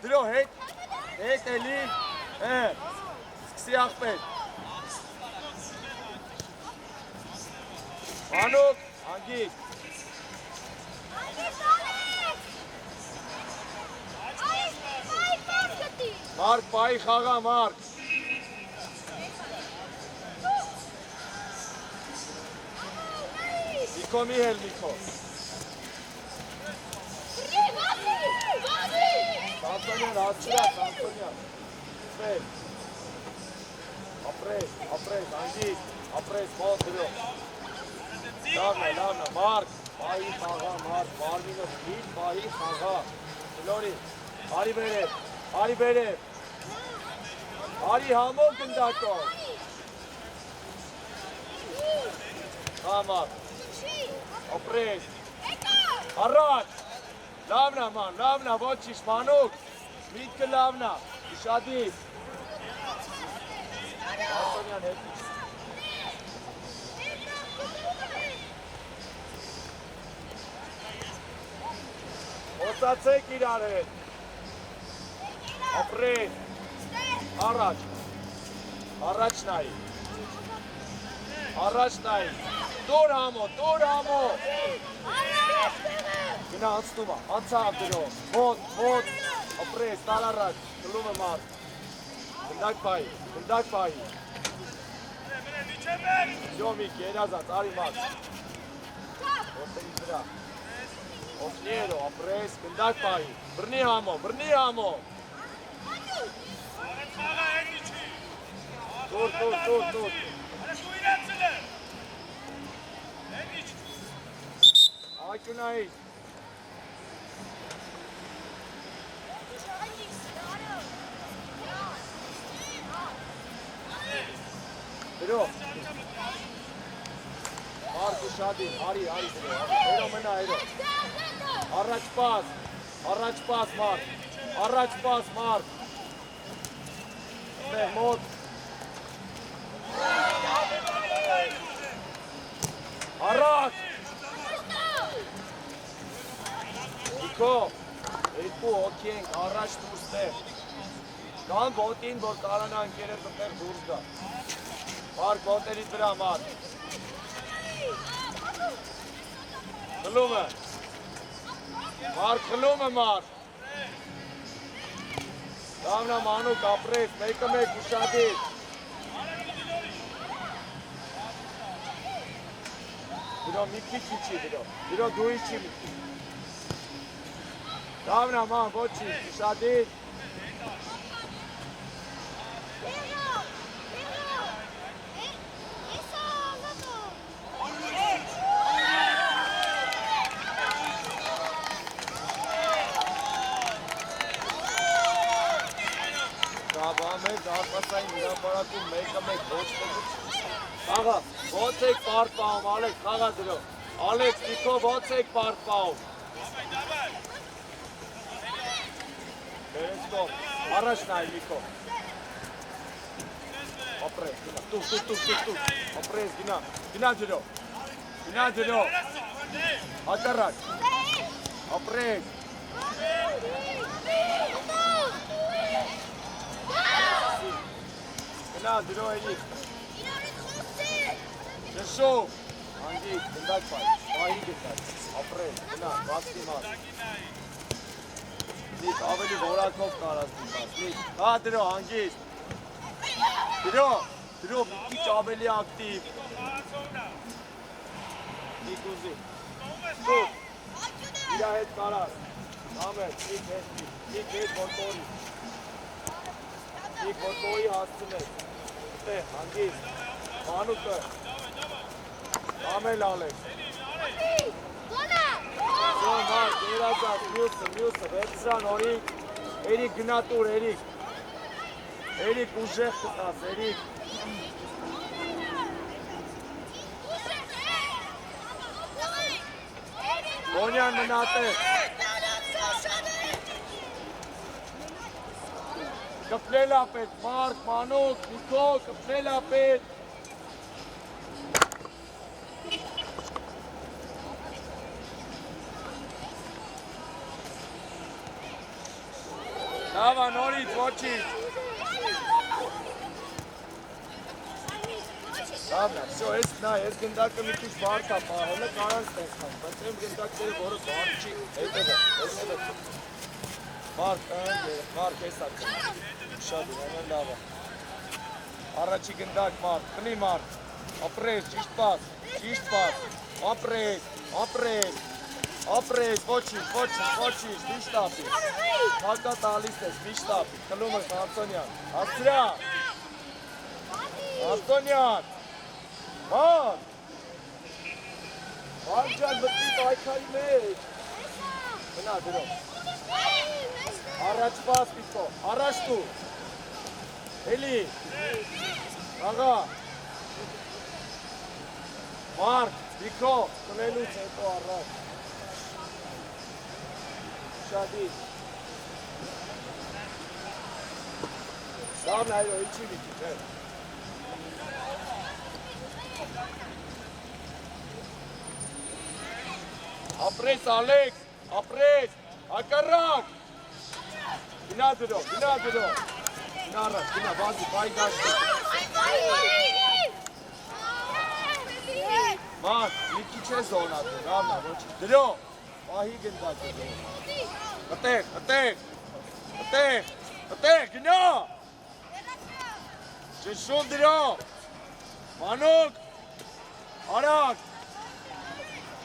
դրո, հետ էլի, սկսի աղպետ, մանուկ, հանգիստ, Մարկ, պայի խաղա, Մարկ։ Միկո մի հել, Միկո։ Սանսոնյան, հացիրա, Սանսոնյան։ Սպեր։ Ապրես, հանգիստ, ապրես, մոտ դրո։ Լավն է, Մարկ, պայի խաղա, Մարկ, մարմինով հիտ, պայի խաղա։ Լորի, Արի բերև, արի համոք ընդակով, համար, ապրես, առաջ, լավնա, ոչիշ, մանուկ, միտքը լավնա, ուշադիր, Արտոնյան հետիչ, Ոցացեք իրար հետ, ապրես, առաջ նայի, տոր համո, գնա անցնումա, անցավ դրո, մոտ, ապրես, տալ առաջ, կլում է մարդ, գնդակ պայի, Սյոմիկ, երազած, արի մարդ, ոտերի դրա, օգնիերո, ապրես, գնդակ պայի, բրնի համո, Տոր, Այկունայի, դրո, Շադին, արի, հերո մնա, հերո։ Առաջ պաս, մարդ, առաջ պաս, մարդ։ Մեղ մոտ։ Առաջ։ Նիկո, երկու հոգի ենք, առաջ դուրս տեղ։ Կան բոտին, որ կարանա ընկերը տեղ դուրս գա։ Մարդ բոտերից վրա, մարդ։ Խլում է։ Մարդ խլում է, մարդ։ Դավնա մանուկ ապրես, մեկը մեկ ուշադիր։ Դրո մի քիչ իչի, դրո դու իչի մի քիչ։ Դավնա ման, ոչի, ուշադիր։ Զարպասային հրապարակում մեկը մեկ ոչ մեկուց Աղա, ոնց եք պարպաղում, Ալեքս, խաղա դրո Ալեքս, Նիկո, ոնց եք պարպաղում Բերես կող, առաջ նայ, Նիկո Ապրես, գնա, տուր, ապրես, գնա դրո Հակարակ, ապրես Գնա, դրո էլի Շշով Հանգիկ, գնդակ պայ, պահի գնդակ Ապրես, գնա, բացի մարդ Նիկ, ավելի որակով կարած դիմաց Նիկ, հա դրո, հանգիստ Դրո, մի քիչ ավելի ակտիվ Նիկ ուզի Ստուր, իրա հետ կարած Համեր, նիկ հետ ոտորի Նիկ ոտորի հասցնես Հանգիստ, մանուկը Ամել Ալեքս Զոն մարդ, երազած, մյուսը, վերցրան օրիկ Էրիկ գնատուր, Էրիկ ուժեղ կտաս, Էրիկ Բոնյան մնատեղ Կպնել ապետ, մարդ, մանուկ, Նիկո, կպնել ապետ Լավա, նորից, ոչից Լավն է, վсё, ես գնդակը մի քիչ բարդ է պահելը, կարան ստեղծան, բայց եմ գնդակները, որը բարդ չի, հետևը Մարդ, ես ակը, շատ ունեն լավ է Առաջի գնդակ մարդ, խնի մարդ, ապրես, ճիշտ պաս, ապրես, ոչինչ, միշտ ապի Հակա տալիս ես, միշտ ապի, խլում ես Անտոնյան, հասցրա Անտոնյան, մարդ Ջան, մտի պայքարի մեջ Մնա դրո Առաջ պաս Նիկո, առաջ դու Էլի Աղա Մարդ, Նիկո, կնելուց հետո առաջ Շադի Լավն այրո, իչի մի քիչ, Ապրես, Ալեքս, ապրես, հակառակ Գնա դրո Գնա առաջ, գնա, բազի, բայ դաշտը Մարդ, մի քիչ է զոնատը, լավնա, ոչի Դրո, պահի գնդակը Հտեղ, գնա Ճշում դրո Մանուկ Արակ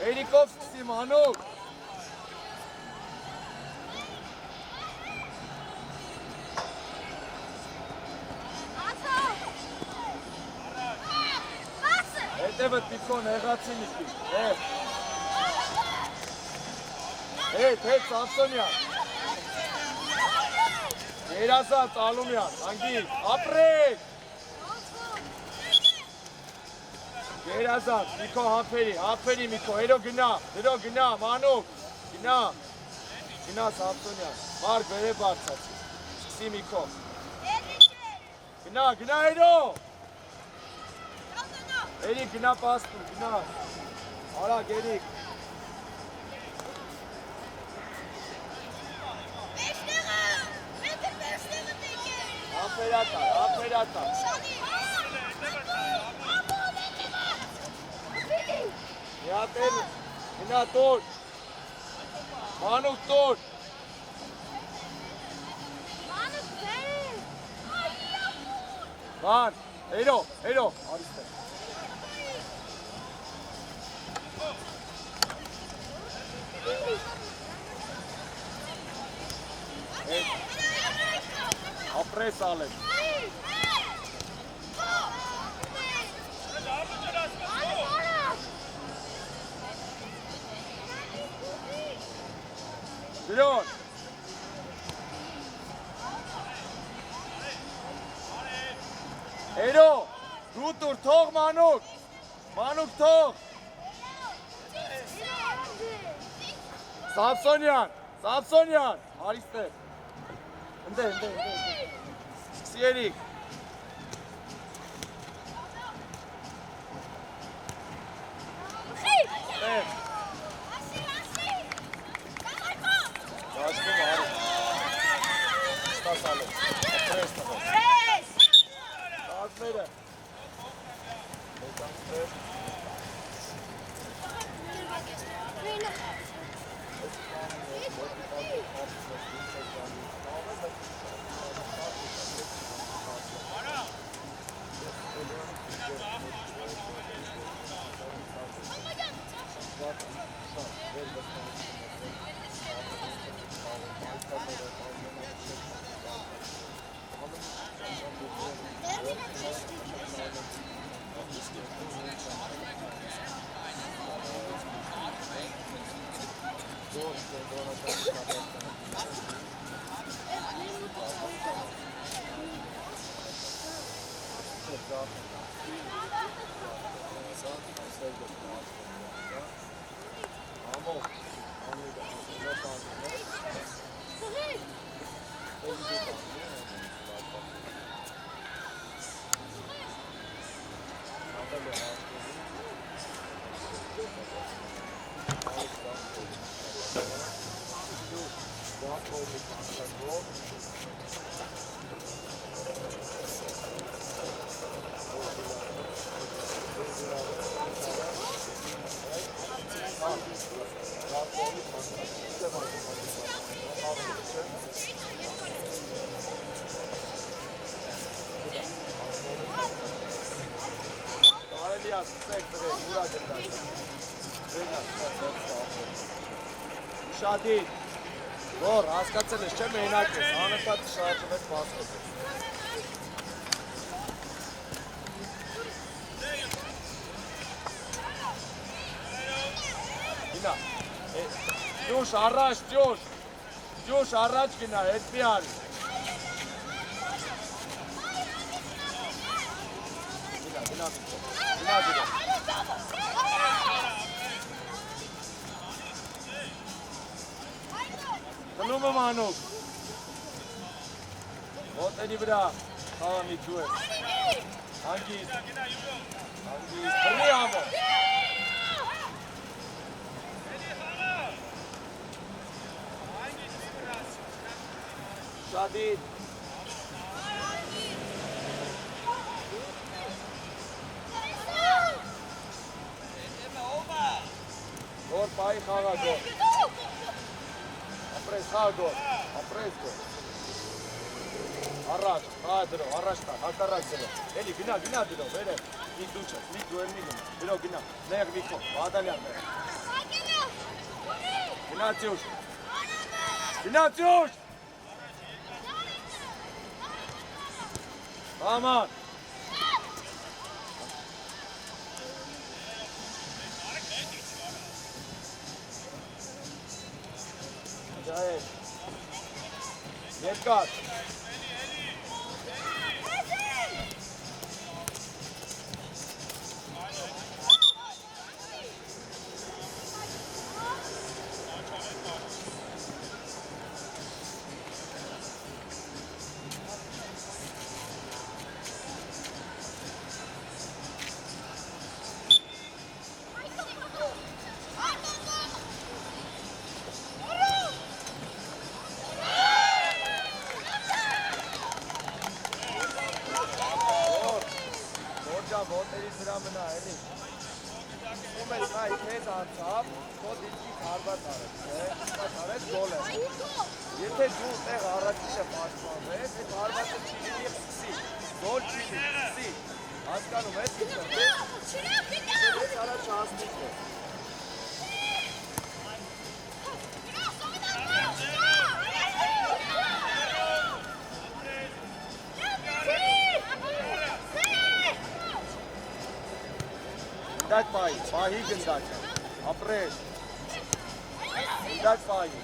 Էրիկով սկսի, մանուկ Հետևը տիպոն հեղացի նիկի, հետ, Սամսոնյան Երազած, Ալումյան, հանգի, ապրեք Գերազան, Միկո համբերի Միկո, հերո գնա, Մանուկ, գնա Սամսոնյան, Մարկ վերև բարձացի, սկսի Միկո, գնա հերո, Էրիկ գնա պաստու, գնա, արագ Էրիկ, համբերատար, Միատել, գնա տոր, Մանուկ տոր, Ման, հերո, արիստե, ապրես ալեք, Դրոն, հերո, դու տուր, թող Մանուկ թող, Սամսոնյան, արիստե, ընդե, սկսի Էրիկ, Աշկում արի, ստասալ է, ապրես տղով, տազները, Շադի, որ հասկացել ես, չեմ մենակ ես, անընդհատ շարժվեց բասկետը։ Գնա, Ջուշ առաջ, Ջուշ առաջ գնա, հետ մի արի։ Գնա, Գնում եմ Մանուկ, ոտենի վրա, խաղամի դու ես, հանգիստ, բրնի ամո, շադիտ, գոր պայի խաղա գոր, ապրես խաղ գոր, առաջ, խաղա դրով, առաջ տար, հակարակ դրով, էլի գնա դրով, վերը, մի դու չես, մի դու էլ մի գնա, դրով գնա, նեղ վիքո, բադալյան նեղ, գնա ծյուշ, Aman. Acayip. Dikkat. թեզ անցավ, քո դիպքի հարված արեց, արեց գոլ է։ Եթե դու տեղ առաջինը պաշտպանվես, այդ հարվածը չի լինի եւ սկսի։ Գոլ չի լինի, սկսի։ Հասկանում ես ինչ է։ Ես առաջ հասնիք է։ Գնդակ պայի, պահի գնդակը, ապրես, գնդակ պայի։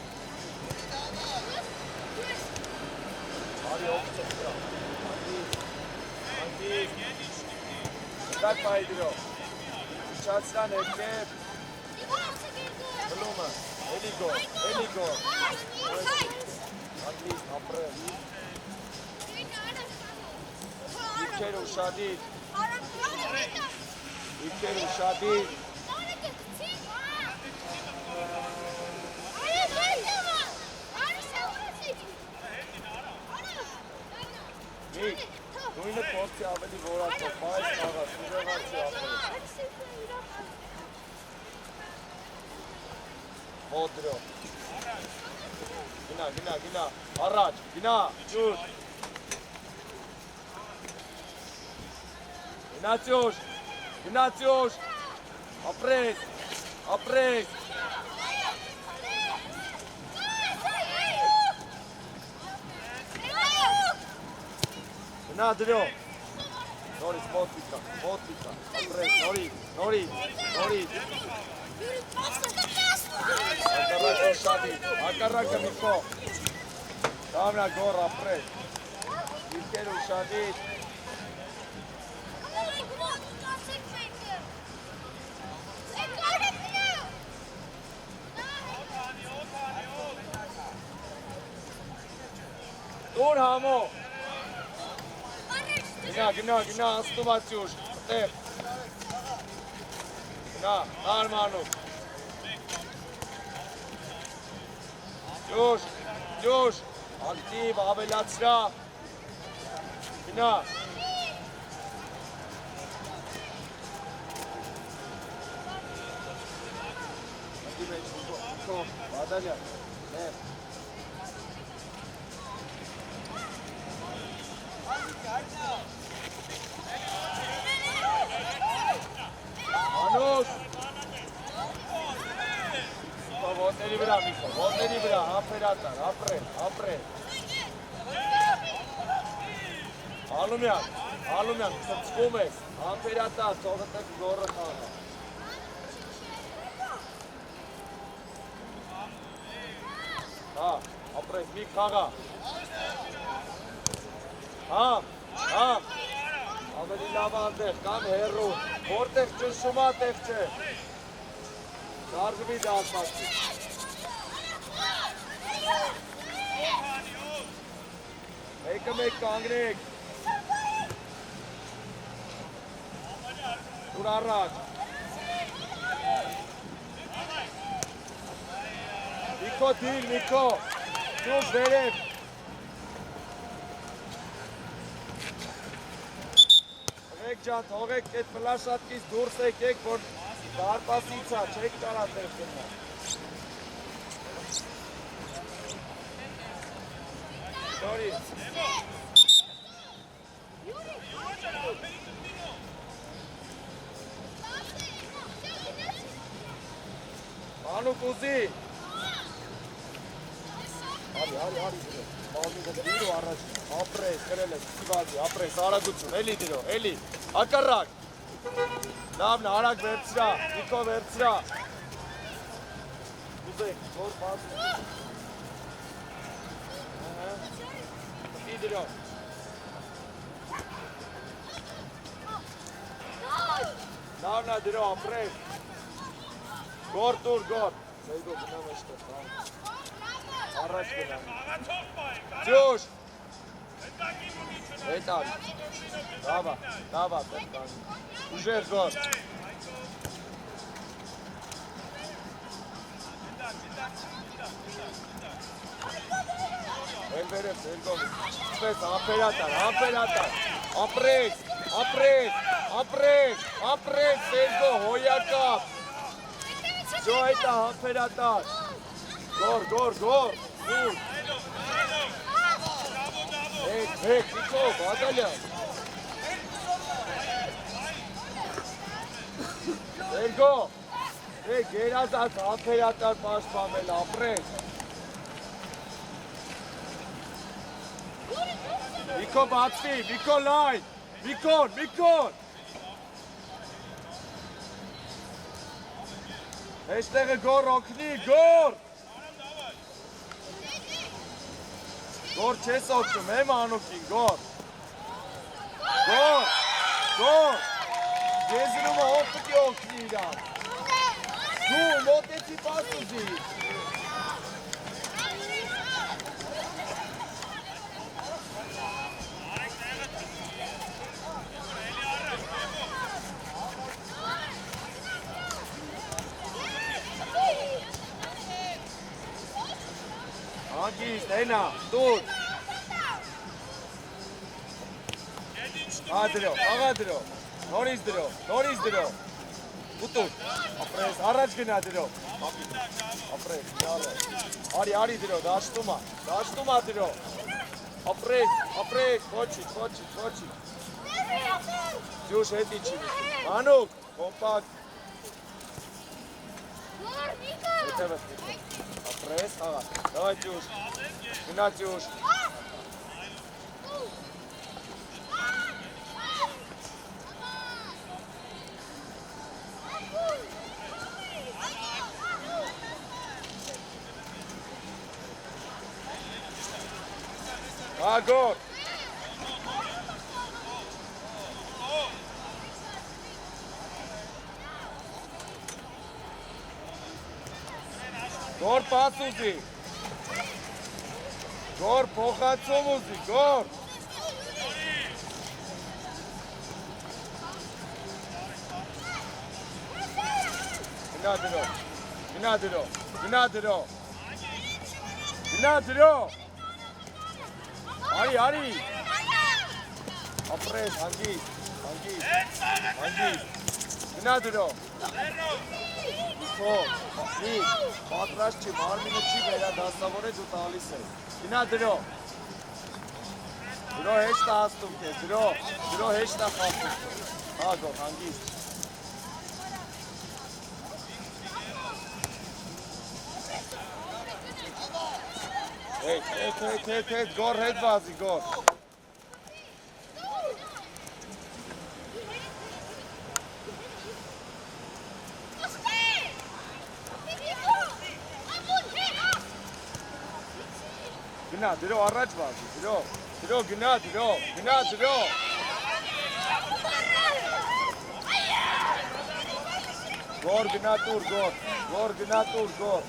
Արի ողջը դրա, անդիկ, գնդակ պայի դրով, իչացրան երկև, բլումը, էլի գոր, անդիկ, ապրես, իքեր ուշադիր, իքեր ուշադիր, նույնը փորձի ավելի որակով, պայս աղաց, ուժեղացի ապրես, հոդրով, գնա, առաջ, գնա, ջուր, Գնացյոշ, ապրես, գնա դրով, նորից մոտիկա, ապրես, նորից, ակարակը միկո, դամնա գոր ապրես, իրկեր ուշադիր, Դուր համո, գնա, աստուվածյուշ, տեղ, գնա, նարմանուկ, ջուշ, ակտիվ, ավելացրա, գնա, Բադալյան, Անուս ոտների վրա, Միկո, ոտների վրա, ապերատար, ապրել Ալումյան, ծծվում ես, ապերատար, ծողըտեք գորը խաղա Հա, ապրես, մի խաղա Համ Ավելի լավ անտեղ, կամ հերու, որտեղ ճնշումա տեղ չէ, դարգվի դասվածի։ Մեկը մեկ կանգնեք։ Դուր առաջ։ Միկո դիլ, դուր վերև։ Ջան, թողեք այդ պլաշատկից դուրս եկեք, որ դարպասից է, չեք կարա տեղ գնա։ Նորից։ Անուկ ուզի։ Արի, բալնուկը դիրո առաջ, ապրես, կրել ես, սիվազի, ապրես, արագություն, էլի դիրո, էլի, ակարակ, լավն արագ վերցրա, Նիկո վերցրա, ուզեք, որ բազում, տի դիրո, լավնա դիրո, ապրես, գոր տուր, սեյգո գնամ էշտեղ, Առաջ գնամ, ջուշ, հետ արի, դավա, ուժեր գոր, էլ վերև, սերգոմի, սպես, ամպերատար, ապրես, սերգո, հոյակապ, Ջո այդ է համբերատար։ Գոր։ Ուր։ Մեկ, Նիկո, Բադալյան։ Երգո։ Գերազանց համբերատար պաշտպանել ապրենք։ Նիկո բացվի, Նիկո լայն, Նիկոն։ Այստեղը գոր օգնի, գոր։ Գոր չես օգնում, եմ անուքին, գոր։ Եզրումը ով պտի օգնի իրան։ Դու մոտեցի պաս ուզի։ Անգիստ, հենա, դուր։ Աղա դրո, նորից դրո, ուտուր, ապրես, առաջ գնա դրո, ապրես, արի դրո, դաշտումա դրո, ապրես, ոչի, ջուշ հետի չի, մանուկ, կոմպակ, ապրես, աղա, դավայ ջուշ, գնա ջուշ, Գոր։ Գոր պաս ուզի։ Գոր փոխացում ուզի, գոր։ Գնա դրո։ Արի, ապրես, հանգիստ, գնա դրո, պատրաստ չի, մարմինը չի վերադաստավորեց ու տալիս է, գնա դրո հեշտ է հաստում կեզ, դրո հեշտ է խապում, հագով, հանգիստ, հետ, գոր հետ վազի, գոր։ Գնա, դրո առաջ վազի, դրո, գնա, դրո։ Գոր գնա տուր, գոր։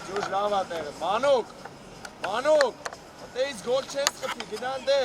Ջուշ լավ է տեղը, մանուկ, տեից գոր չես կպի, գնան դե։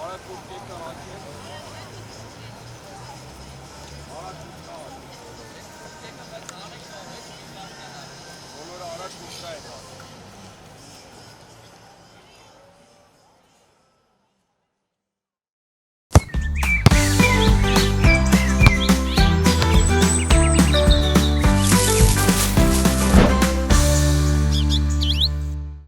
Ora, por que